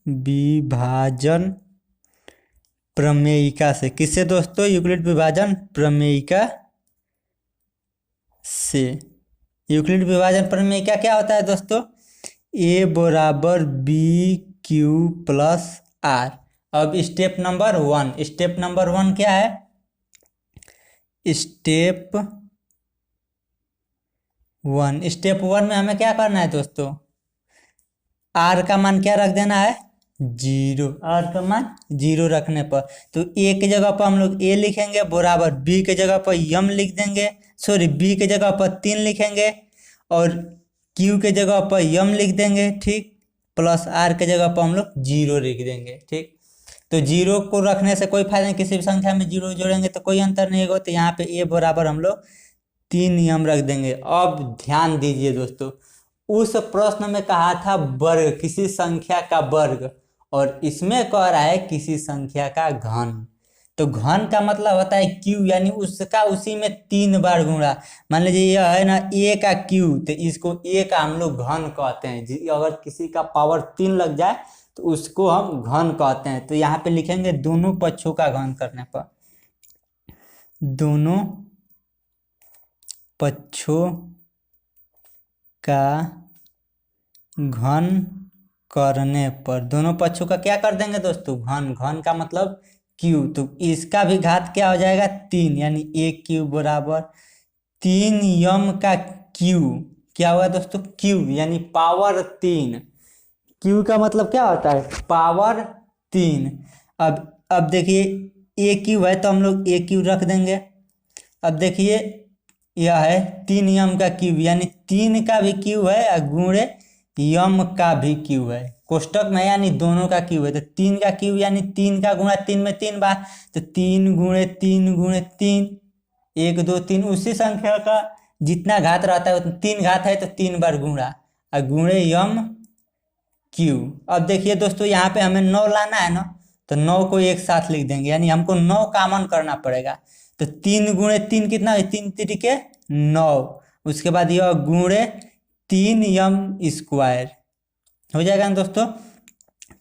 विभाजन प्रमेयिका से, किससे दोस्तों, यूक्लिड विभाजन प्रमेयिका से। यूक्लिड विभाजन प्रमेयिका क्या होता है दोस्तों, a बराबर b क्यू प्लस r। अब स्टेप नंबर 1 क्या है, स्टेप 1 में हमें क्या करना है दोस्तों, r का मान क्या रख देना है, 0। r का मान 0 रखने पर तो a के जगह पर हम लोग a लिखेंगे, बराबर b के जगह पर m लिख देंगे, सॉरी b के जगह पर 3 लिखेंगे और q के जगह पर m लिख देंगे। ठीक, प्लस r के जगह पर हम लोग 0 लिख देंगे। ठीक, तो 0 को रखने से कोई फायदा नहीं, किसी भी संख्या में 0 जोड़ेंगे तो कोई अंतर नहीं होगा, तो यहाँ पे a बराबर हम लोग 3 m रख देंगे। अब ध्यान दीजिए दोस्तों, उस प्रश्न में कहा था वर्ग, किसी संख्या का वर्ग, और इसमें कह रहा है किसी संख्या का घन। तो घन का मतलब होता है क्यू, यानी उसका उसी में 3 बार गुणा। मान लीजिए यह है ना a का क्यू, तो इसको a का हम लोग घन कहते हैं। अगर किसी का पावर 3 लग जाए तो उसको हम घन कहते हैं। तो यहाँ पे लिखेंगे दोनों पक्षों का घन करने पर, दोनों पक्षों का घन करने पर, दोनों पक्षों का क्या कर देंगे दोस्तों, घन का मतलब क्यू। तो इसका भी घात क्या हो जाएगा, 3, यानी a क्यू बराबर 3m का क्यू, क्या हुआ दोस्तों, क्यू यानी पावर 3। क्यू का मतलब क्या होता है, पावर 3। अब देखिए a क्यू है तो हम लोग a क्यू रख देंगे। अब देखिए यह है 3m का क्यूब, यानी 3 का भी क्यूब है और गुणे m का भी क्यूब है, कोष्टक में यानी दोनों का क्यूब है। तो 3 का क्यूब यानी 3 का गुणा 3 में 3 बार, तो 3 गुणे 3 गुणे 3, 1 2 3, उसी संख्या का जितना घात रहता है 3 घात है तो 3 बार गुणा और गुणे m क्यूब। अब देखिए दोस्तों यहाँ पे हमें 9 लाना है ना, तो 9 को एक साथ लिख देंगे, यानी हमको 9 कॉमन करना पड़ेगा। तो 3 गुणे 3 कितना है, 3 तिरिके 9, उसके बाद यह गुणे 3m स्क्वायर हो जाएगा ना दोस्तों।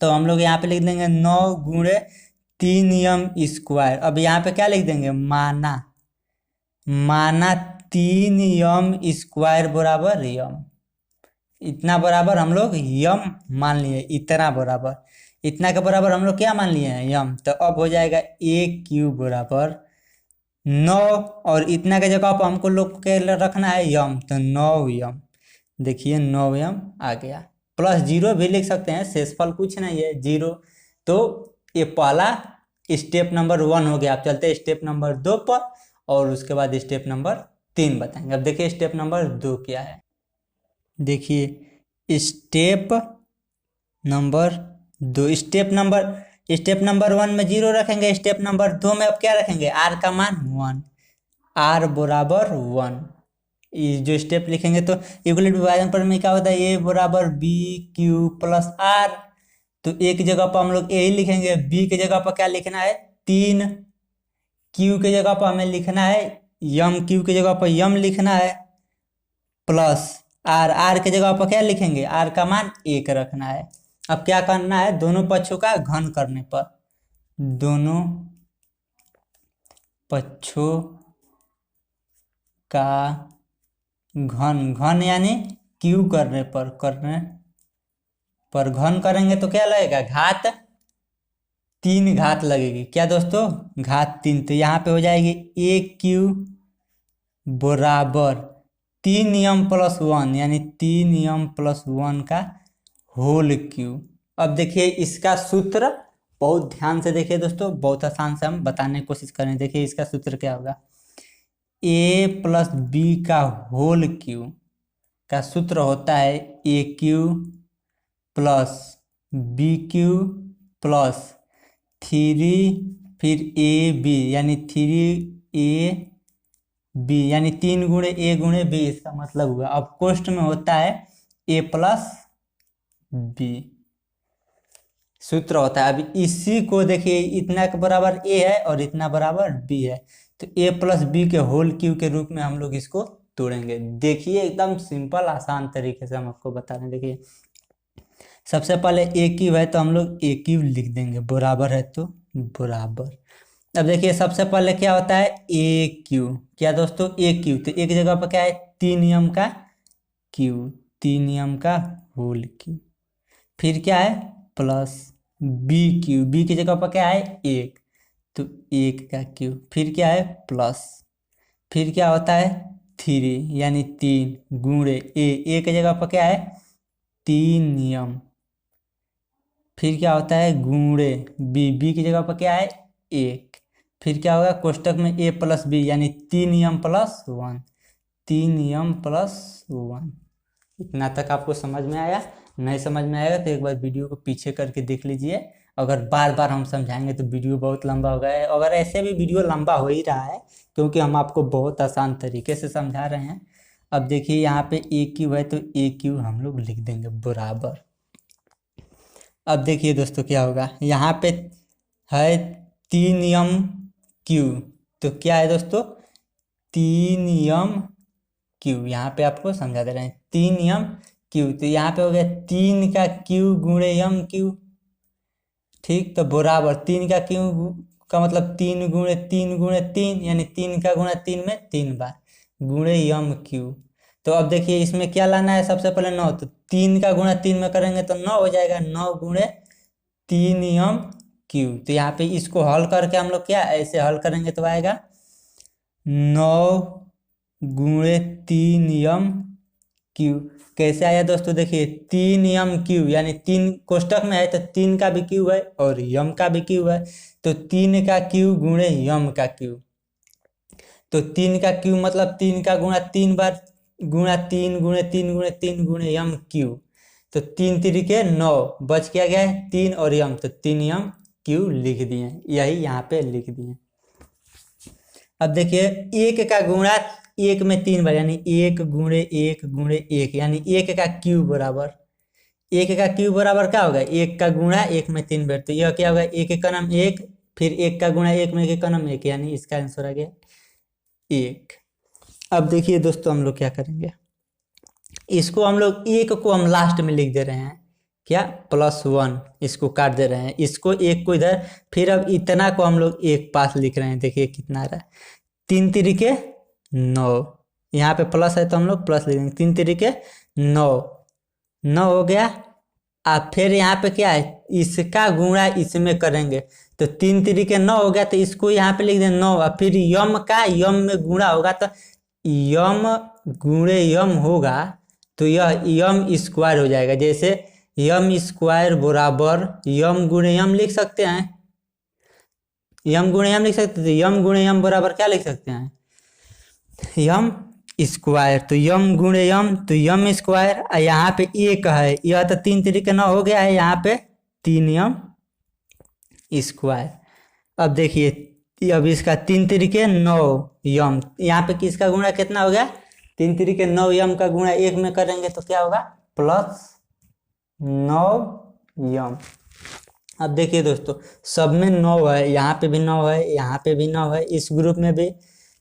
तो हम लोग यहाँ पे लिख देंगे 9 गुणे 3m²। अब यहाँ पे क्या लिख देंगे, माना 3m² बराबर यम। इतना बराबर हम लोग यम मान लिए, इतना बराबर, इतना के बराबर हम लोग क्या मान लिए हैं, यम। तो अब हो जाएगा a³ बराबर 9, और इतना के जगह पर हमको लोग के रखना है यम, तो 9m। देखिए 9m आ गया। प्लस 0 भी लिख सकते हैं, शेषफल कुछ नहीं है 0। तो ये पहला स्टेप नंबर 1 हो गया। आप चलते हैं स्टेप नंबर 2 पर, और उसके बाद स्टेप नंबर 3 बताएंगे। अब देखिए स्टेप नंबर 2 क्या है। देखिए स्टेप नंबर 2, स्टेप नंबर 1 में 0 रखेंगे, स्टेप नंबर 2 में अब क्या रखेंगे, r का मान 1, r बराबर 1। ये जो स्टेप लिखेंगे तो यूक्लिड विभाजन पर में क्या होता है, a बराबर b³ प्लस r। तो a की जगह पर हम लोग a ही लिखेंगे, b की जगह पर क्या लिखना है 3, q की जगह पर हमें लिखना है यम, q की जगह पर यम लिखना है, प्लस r की जगह पर क्या लिखेंगे, r का मान 1 रखना है। अब क्या करना है, दोनों पक्षों का घन करने पर, दोनों पक्षों का घन यानी q करने पर घन करेंगे तो क्या लगेगा, घात 3 घात लगेगी। क्या दोस्तों, घात 3। तो यहाँ पे हो जाएगी a³ बराबर 3m+1, यानी 3m+1 का होल क्यूब। अब देखिए इसका सूत्र बहुत ध्यान से देखिए दोस्तों, बहुत आसान से हम बताने की कोशिश करें। देखिए इसका सूत्र क्या होगा, a+b का होल क्यूब का सूत्र होता है a³ प्लस b³ प्लस 3 फिर ab, यानी 3ab, यानी 3 गुणे a गुणे b, इसका मतलब हुआ। अब कोष्ट में होता है a+b सूत्र होता है। अब इसी को देखिए, इतना के बराबर a है और इतना बराबर b है, तो a+b के होल क्यूब के रूप में हम लोग इसको तोड़ेंगे। देखिए एकदम सिंपल आसान तरीके से हम आपको बता रहे हैं। देखिए सबसे पहले a³ है तो हम लोग a³ लिख देंगे, बराबर है तो बराबर। अब देखिए सबसे पहले क्या होता है a³, क्या दोस्तों a³, तो एक जगह पर क्या है 3m का क्यूब, 3m का होल क्यूब। फिर क्या है प्लस b³ b की जगह पर क्या है 1, तो 1 का क्यूब। फिर क्या है प्लस, फिर क्या होता है 3 यानी 3 गुणे a की जगह पर क्या है 3m। फिर क्या होता है गुणे b की जगह पर क्या है 1। फिर क्या होगा कोष्टक में a+b, यानी 3m+1, 3m+1। इतना तक आपको समझ में आया? नहीं समझ में आएगा तो एक बार वीडियो को पीछे करके देख लीजिए। अगर बार बार हम समझाएंगे तो वीडियो बहुत लंबा हो गया है। अगर ऐसे भी वीडियो लंबा हो ही रहा है क्योंकि हम आपको बहुत आसान तरीके से समझा रहे हैं। अब देखिए यहाँ पे a³ है तो a³ हम लोग लिख देंगे बराबर। अब देखिए दोस्तों क्या होगा, यहाँ पे है 3m³, तो क्या है दोस्तों 3m³, यहाँ पे आपको समझा दे रहे हैं 3m³, तो यहाँ पे हो गया 3 का क्यूब गुणे m³। ठीक, तो बराबर 3 का क्यूब का मतलब 3 गुणे 3 गुणे 3, यानी 3 का गुणा 3 में 3 बार गुणे m³। तो अब देखिए इसमें क्या लाना है, सबसे पहले 9, तो 3 का गुणा 3 में करेंगे तो 9 हो जाएगा, 9 गुणे 3m³। तो यहाँ पे इसको हल करके हम लोग क्या ऐसे हल करेंगे तो आएगा 9 गुणे 3m³। कैसे आया दोस्तों, देखिए 3m³ यानी 3 कोष्टक में है तो 3 का भी क्यूब है और m का भी क्यूब है, तो 3 का क्यूब गुणे m का क्यूब। तो 3 का क्यूब मतलब 3 का गुणा 3 बार गुणा 3 गुणे 3 गुणे 3 गुणे m³। तो 3 तिरिके 9, बच क्या गया है 3 और m, तो 3m³ लिख दिए, यही यहाँ पे लिख दिए। अब देखिए 1 का गुणा 1 में 3 बार, यानी 1 गुणे 1 गुणे 1, यानी 1 का क्यूब बराबर 1 का क्यूब बराबर क्या होगा 1 का गुणा 1 में 3 बार, तो यह क्या होगा 1 का नाम 1, फिर 1 का गुणा 1 में 1 का नाम 1, यानी इसका आंसर आ गया 1। अब देखिए दोस्तों हम लोग क्या करेंगे, इसको हम लोग 1 को हम लास्ट में लिख दे रहे हैं, क्या +1, इसको काट दे रहे हैं, इसको एक को इधर, फिर अब इतना को हम लोग एक पास लिख रहे हैं। देखिए कितना आ रहा है, 3 तिरिके 9, यहाँ पे प्लस है तो हम लोग प्लस लिख देंगे, 3 तिरिके 9, 9 हो गया। अब फिर यहाँ पे क्या है, इसका गुणा इसमें करेंगे तो 3 तिरिके 9 हो गया, तो इसको यहाँ पे लिख दें 9। अब फिर यम का यम में गुणा होगा तो यम गुणे यम होगा, तो यह यम स्क्वायर हो जाएगा। जैसे यम स्क्वायर बराबर यम गुणे यम लिख सकते हैं, यम गुणे यम लिख सकते हैं, यम गुणे यम बराबर क्या लिख सकते हैं, यम स्क्वायर, तो यम गुणे यम तो यम स्क्वायर। यहाँ पे एक है, यह तो 3 तिरिके 9 हो गया है, यहाँ पे 3 यम स्क्वायर। अब देखिए, अब इसका 3 तिरिके 9 यम, यहाँ पे किसका गुणा कितना हो गया, 3 तिरिके 9 यम का गुणा एक में करेंगे तो क्या होगा, +9 यम। अब देखिए दोस्तों, सब में 9 है, यहाँ पे भी 9 है, यहाँ पे भी 9 है, इस ग्रुप में भी,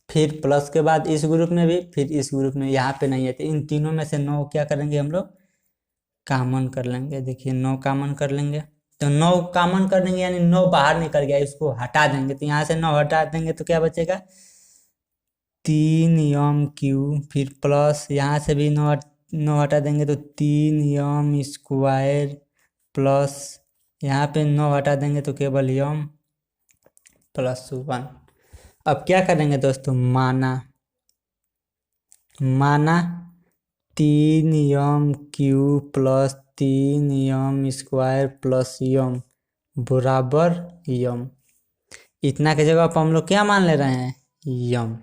फिर प्लस के बाद इस ग्रुप में भी, फिर इस ग्रुप में, यहाँ पे नहीं है, तो इन तीनों में से 9 क्या करेंगे हम लोग, कॉमन कर लेंगे। देखिए 9 कॉमन कर लेंगे, तो 9 कॉमन कर देंगे यानी 9 बाहर निकल गया, इसको हटा देंगे, तो यहाँ से 9 हटा देंगे तो क्या बचेगा, 3 यम क्यू, फिर प्लस यहाँ से भी 9 हटा देंगे तो 3 यम स्क्वायर, प्लस यहाँ पे 9 हटा देंगे तो केवल यम +1। अब क्या करेंगे दोस्तों, माना 3 m cube plus 3 m square plus m बराबर यम। इतना के जगह पर हम लोग क्या मान ले रहे हैं, यम।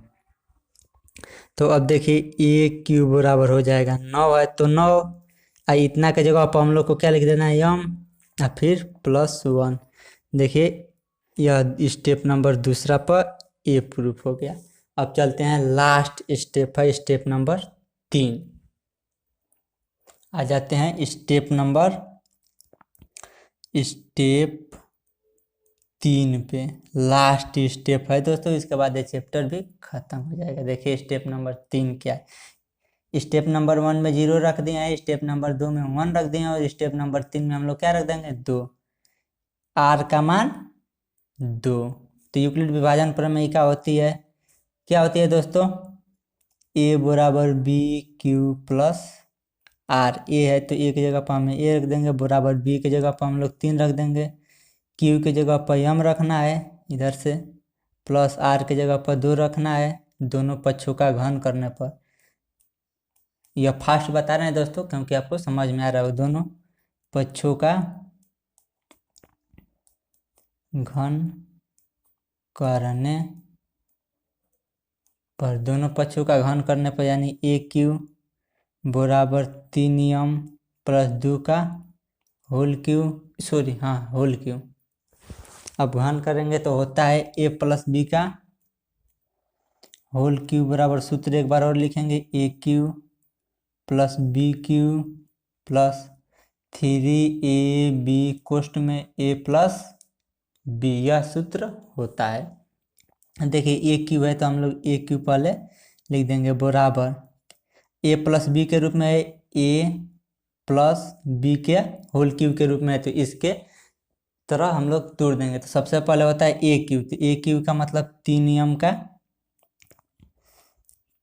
तो अब देखिए ए क्यू बराबर हो जाएगा 9 है तो 9, इतना के जगह पर हम लोग को क्या लिख देना है, यम, और फिर +1। देखिए यह स्टेप नंबर दूसरा पर ए प्रूफ हो गया। अब चलते हैं लास्ट स्टेप है, स्टेप नंबर 3। आ जाते हैं स्टेप 3 पे, लास्ट स्टेप है दोस्तों, इसके बाद ये चैप्टर भी खत्म हो जाएगा। देखिए स्टेप नंबर 3 क्या है। स्टेप नंबर 1 में 0 रख दिए हैं, स्टेप नंबर 2 में 1 रख दिए हैं, और स्टेप नंबर 3 में हम लोग क्या रख देंगे, 2, आर का मान 2। तो यूक्लिड विभाजन प्रमेयिका होती है, क्या होती है दोस्तों, ए बराबर बी क्यू प्लस आर। ए है तो ए की जगह पर हम ए रख देंगे, बराबर बी की जगह पर हम लोग 3 रख देंगे, क्यू की जगह पर यम रखना है इधर से, प्लस आर की जगह पर 2 रखना है, दोनों पक्षों का घन करने पर। यह फास्ट बता रहे हैं दोस्तों क्योंकि आपको समझ में आ रहा हो, दोनों पक्षों का घन करने पर, दोनों पक्षों का घन करने पर, यानी ए क्यू बराबर 3 यम प्लस 2 का होल क्यू, होल क्यू। अब घन करेंगे तो होता है ए प्लस बी का होल क्यू बराबर, सूत्र एक बार और लिखेंगे, a cube plus b cube plus 3ab कोष्ट में ए प्लस बी, यह सूत्र होता है। देखिए ए क्यू है तो हम लोग ए क्यू पहले लिख देंगे, बराबर ए प्लस बी के रूप में है, ए प्लस बी के होल क्यू के रूप में है, तो इसके तरह हम लोग तोड़ देंगे। तो सबसे पहले होता है ए क्यू, तो ए क्यू का मतलब 3 यम का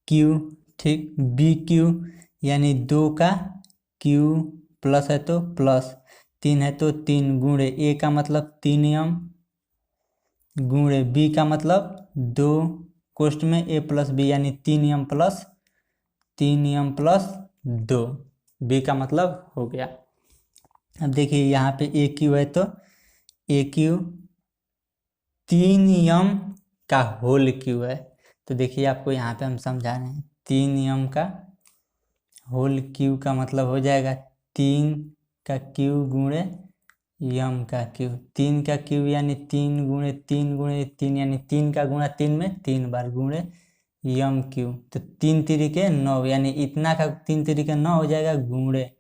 क्यू, ठीक, बी क्यू यानी 2 का क्यू, प्लस है तो प्लस, 3 है तो 3, गुणे ए का मतलब 3 यम, गुणे बी का मतलब 2 कोष्ट में ए प्लस बी, यानी 3 यम प्लस 2, बी का मतलब हो गया। अब देखिए यहाँ पे ए क्यू है तो ए क्यू 3 यम का होल क्यू है, तो देखिए आपको यहाँ पे हम समझा रहे हैं, 3 यम का होल क्यू का मतलब हो जाएगा 3 का क्यू गुणे यम का क्यू, 3 का क्यू यानी 3 गुणे 3 गुणे 3, यानी 3 का गुणा 3 में 3 बार, गुणे यम क्यू, तो 3 तिरिके 9, यानी इतना का 3 तिरिके 9 हो जाएगा, गुणे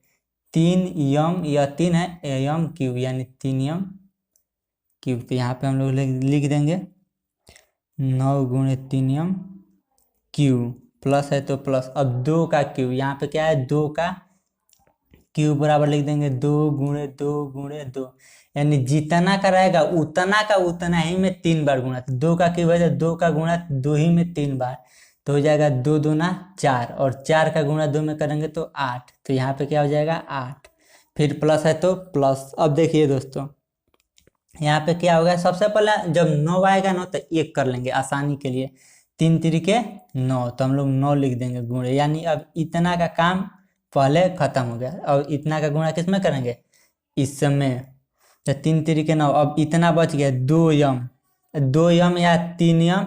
3 यम, यह 3 है यम क्यू, यानी 3 यम क्यू। तो यहाँ पे हम लोग लिख देंगे 9 गुणे 3 यम क्यू, प्लस है तो प्लस, अब 2 का क्यू, यहाँ पे क्या है 2 का क्यू बराबर लिख देंगे 2 × 2 × 2, यानी जितना का रहेगा उतना ही में 3 बार गुणा। तो 2 का क्यूब है तो 2 का गुणा 2 ही में 3 बार, तो हो जाएगा 2 दूना 4, और 4 का गुणा 2 में करेंगे तो 8। तो यहाँ पे क्या हो जाएगा 8, फिर प्लस है तो प्लस। अब देखिए दोस्तों यहाँ पे क्या होगा, सबसे पहले जब 9 आएगा ना तो 1 कर लेंगे आसानी के लिए, 3 तिरिके 9, तो हम लोग 9 लिख देंगे गुणे, यानी अब इतना का काम पहले खत्म हो गया। और इतना का गुणा किस में करेंगे, इस समय, तो 3 तिरिके 9, अब इतना बच गया 2m, 2m या 3m,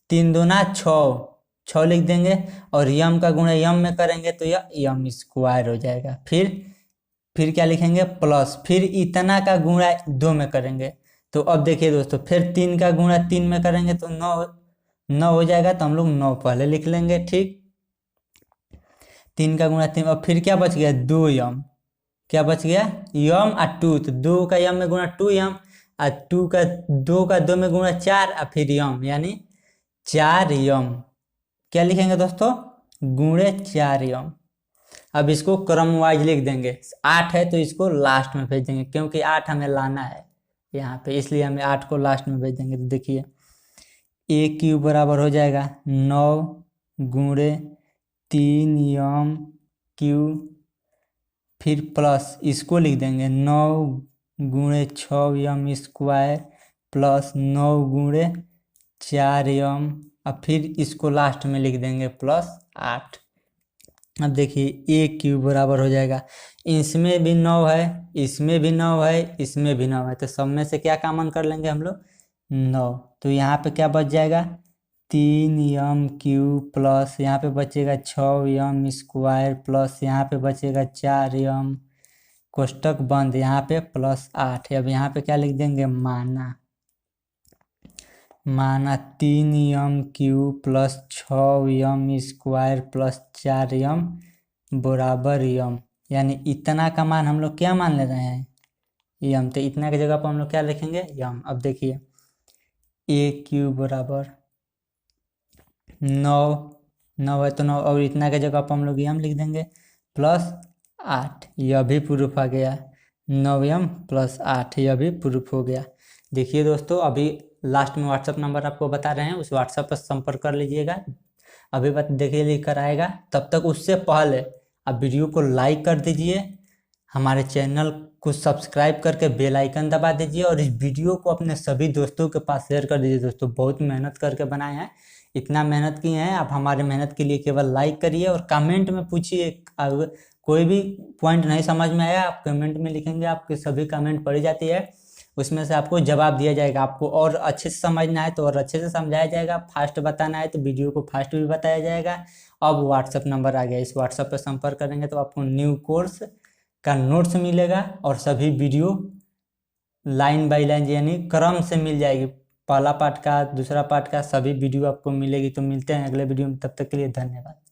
3 दूना 6 लिख देंगे, और यम का गुणा यम में करेंगे तो यह यम स्क्वायर हो जाएगा। फिर क्या लिखेंगे प्लस, फिर इतना का गुणा 2 में करेंगे, तो अब देखिए दोस्तों फिर 3 का गुणा 3 में करेंगे तो 9 हो जाएगा, तो हम लोग 9 पहले लिख लेंगे। ठीक, 3 का गुणा 3, और फिर क्या बच गया 2m, क्या बच गया यम और 2, तो 2 का यम में गुणा 2m, और 2 का 2 में गुणा 4, और फिर यम यानी 4m। क्या लिखेंगे दोस्तों, गुणे 4m। अब इसको क्रम वाइज लिख देंगे, 8 है तो इसको लास्ट में भेज देंगे, क्योंकि 8 हमें लाना है यहाँ पे, इसलिए हमें 8 को लास्ट में भेज देंगे। तो देखिए ए क्यू बराबर हो जाएगा 9 गुणे 3m क्यू, फिर प्लस इसको लिख देंगे 9 गुणे 6m स्क्वायर प्लस 9 गुणे 4m, अब फिर इसको लास्ट में लिख देंगे प्लस 8। अब देखिए ए क्यू बराबर हो जाएगा, इसमें भी 9 है, इसमें भी 9 है, इसमें भी 9 है, तो सब में से क्या कॉमन कर लेंगे हम लोग 9, तो यहाँ पे क्या बच जाएगा 3m क्यू प्लस यहाँ पे बचेगा 6m स्क्वायर प्लस यहाँ पे बचेगा 4m, कोष्टक बंद, यहाँ पे प्लस 8। अब यहाँ पे क्या लिख देंगे माना 3m Q plus 6m square plus 4m बराबर m, यानी इतना का मान हम लोग क्या मान ले रहे हैं m, तो इतना की जगह पर हम लोग क्या लिखेंगे m। अब देखिए ए क्यू बराबर 9 है तो 9, और इतना की जगह पर हम लोग m लिख देंगे प्लस 8, यह भी प्रूफ आ गया, 9m प्लस 8, यह भी प्रूफ हो गया। देखिए दोस्तों अभी लास्ट में व्हाट्सअप नंबर आपको बता रहे हैं, उस व्हाट्सअप पर संपर्क कर लीजिएगा, अभी बात देखिए लिख कर आएगा। तब तक उससे पहले आप वीडियो को लाइक कर दीजिए, हमारे चैनल को सब्सक्राइब करके बेल आइकन दबा दीजिए, और इस वीडियो को अपने सभी दोस्तों के पास शेयर कर दीजिए। दोस्तों बहुत मेहनत करके बनाए हैं, इतना मेहनत किए हैं, आप हमारे मेहनत के लिए केवल लाइक करिए और कमेंट में पूछिए। कोई भी पॉइंट नहीं समझ में आया आप कमेंट में लिखेंगे, आपके सभी कमेंट पढ़ी जाती है, उसमें से आपको जवाब दिया जाएगा। आपको और अच्छे से समझना है तो और अच्छे से समझाया जाएगा, फास्ट बताना है तो वीडियो को फास्ट भी बताया जाएगा। अब व्हाट्सअप नंबर आ गया, इस व्हाट्सअप पर संपर्क करेंगे तो आपको न्यू कोर्स का नोट्स मिलेगा, और सभी वीडियो लाइन बाय लाइन यानी क्रम से मिल जाएगी, पहला पार्ट का दूसरा पार्ट का सभी वीडियो आपको मिलेगी। तो मिलते हैं अगले वीडियो में, तब तक के लिए धन्यवाद।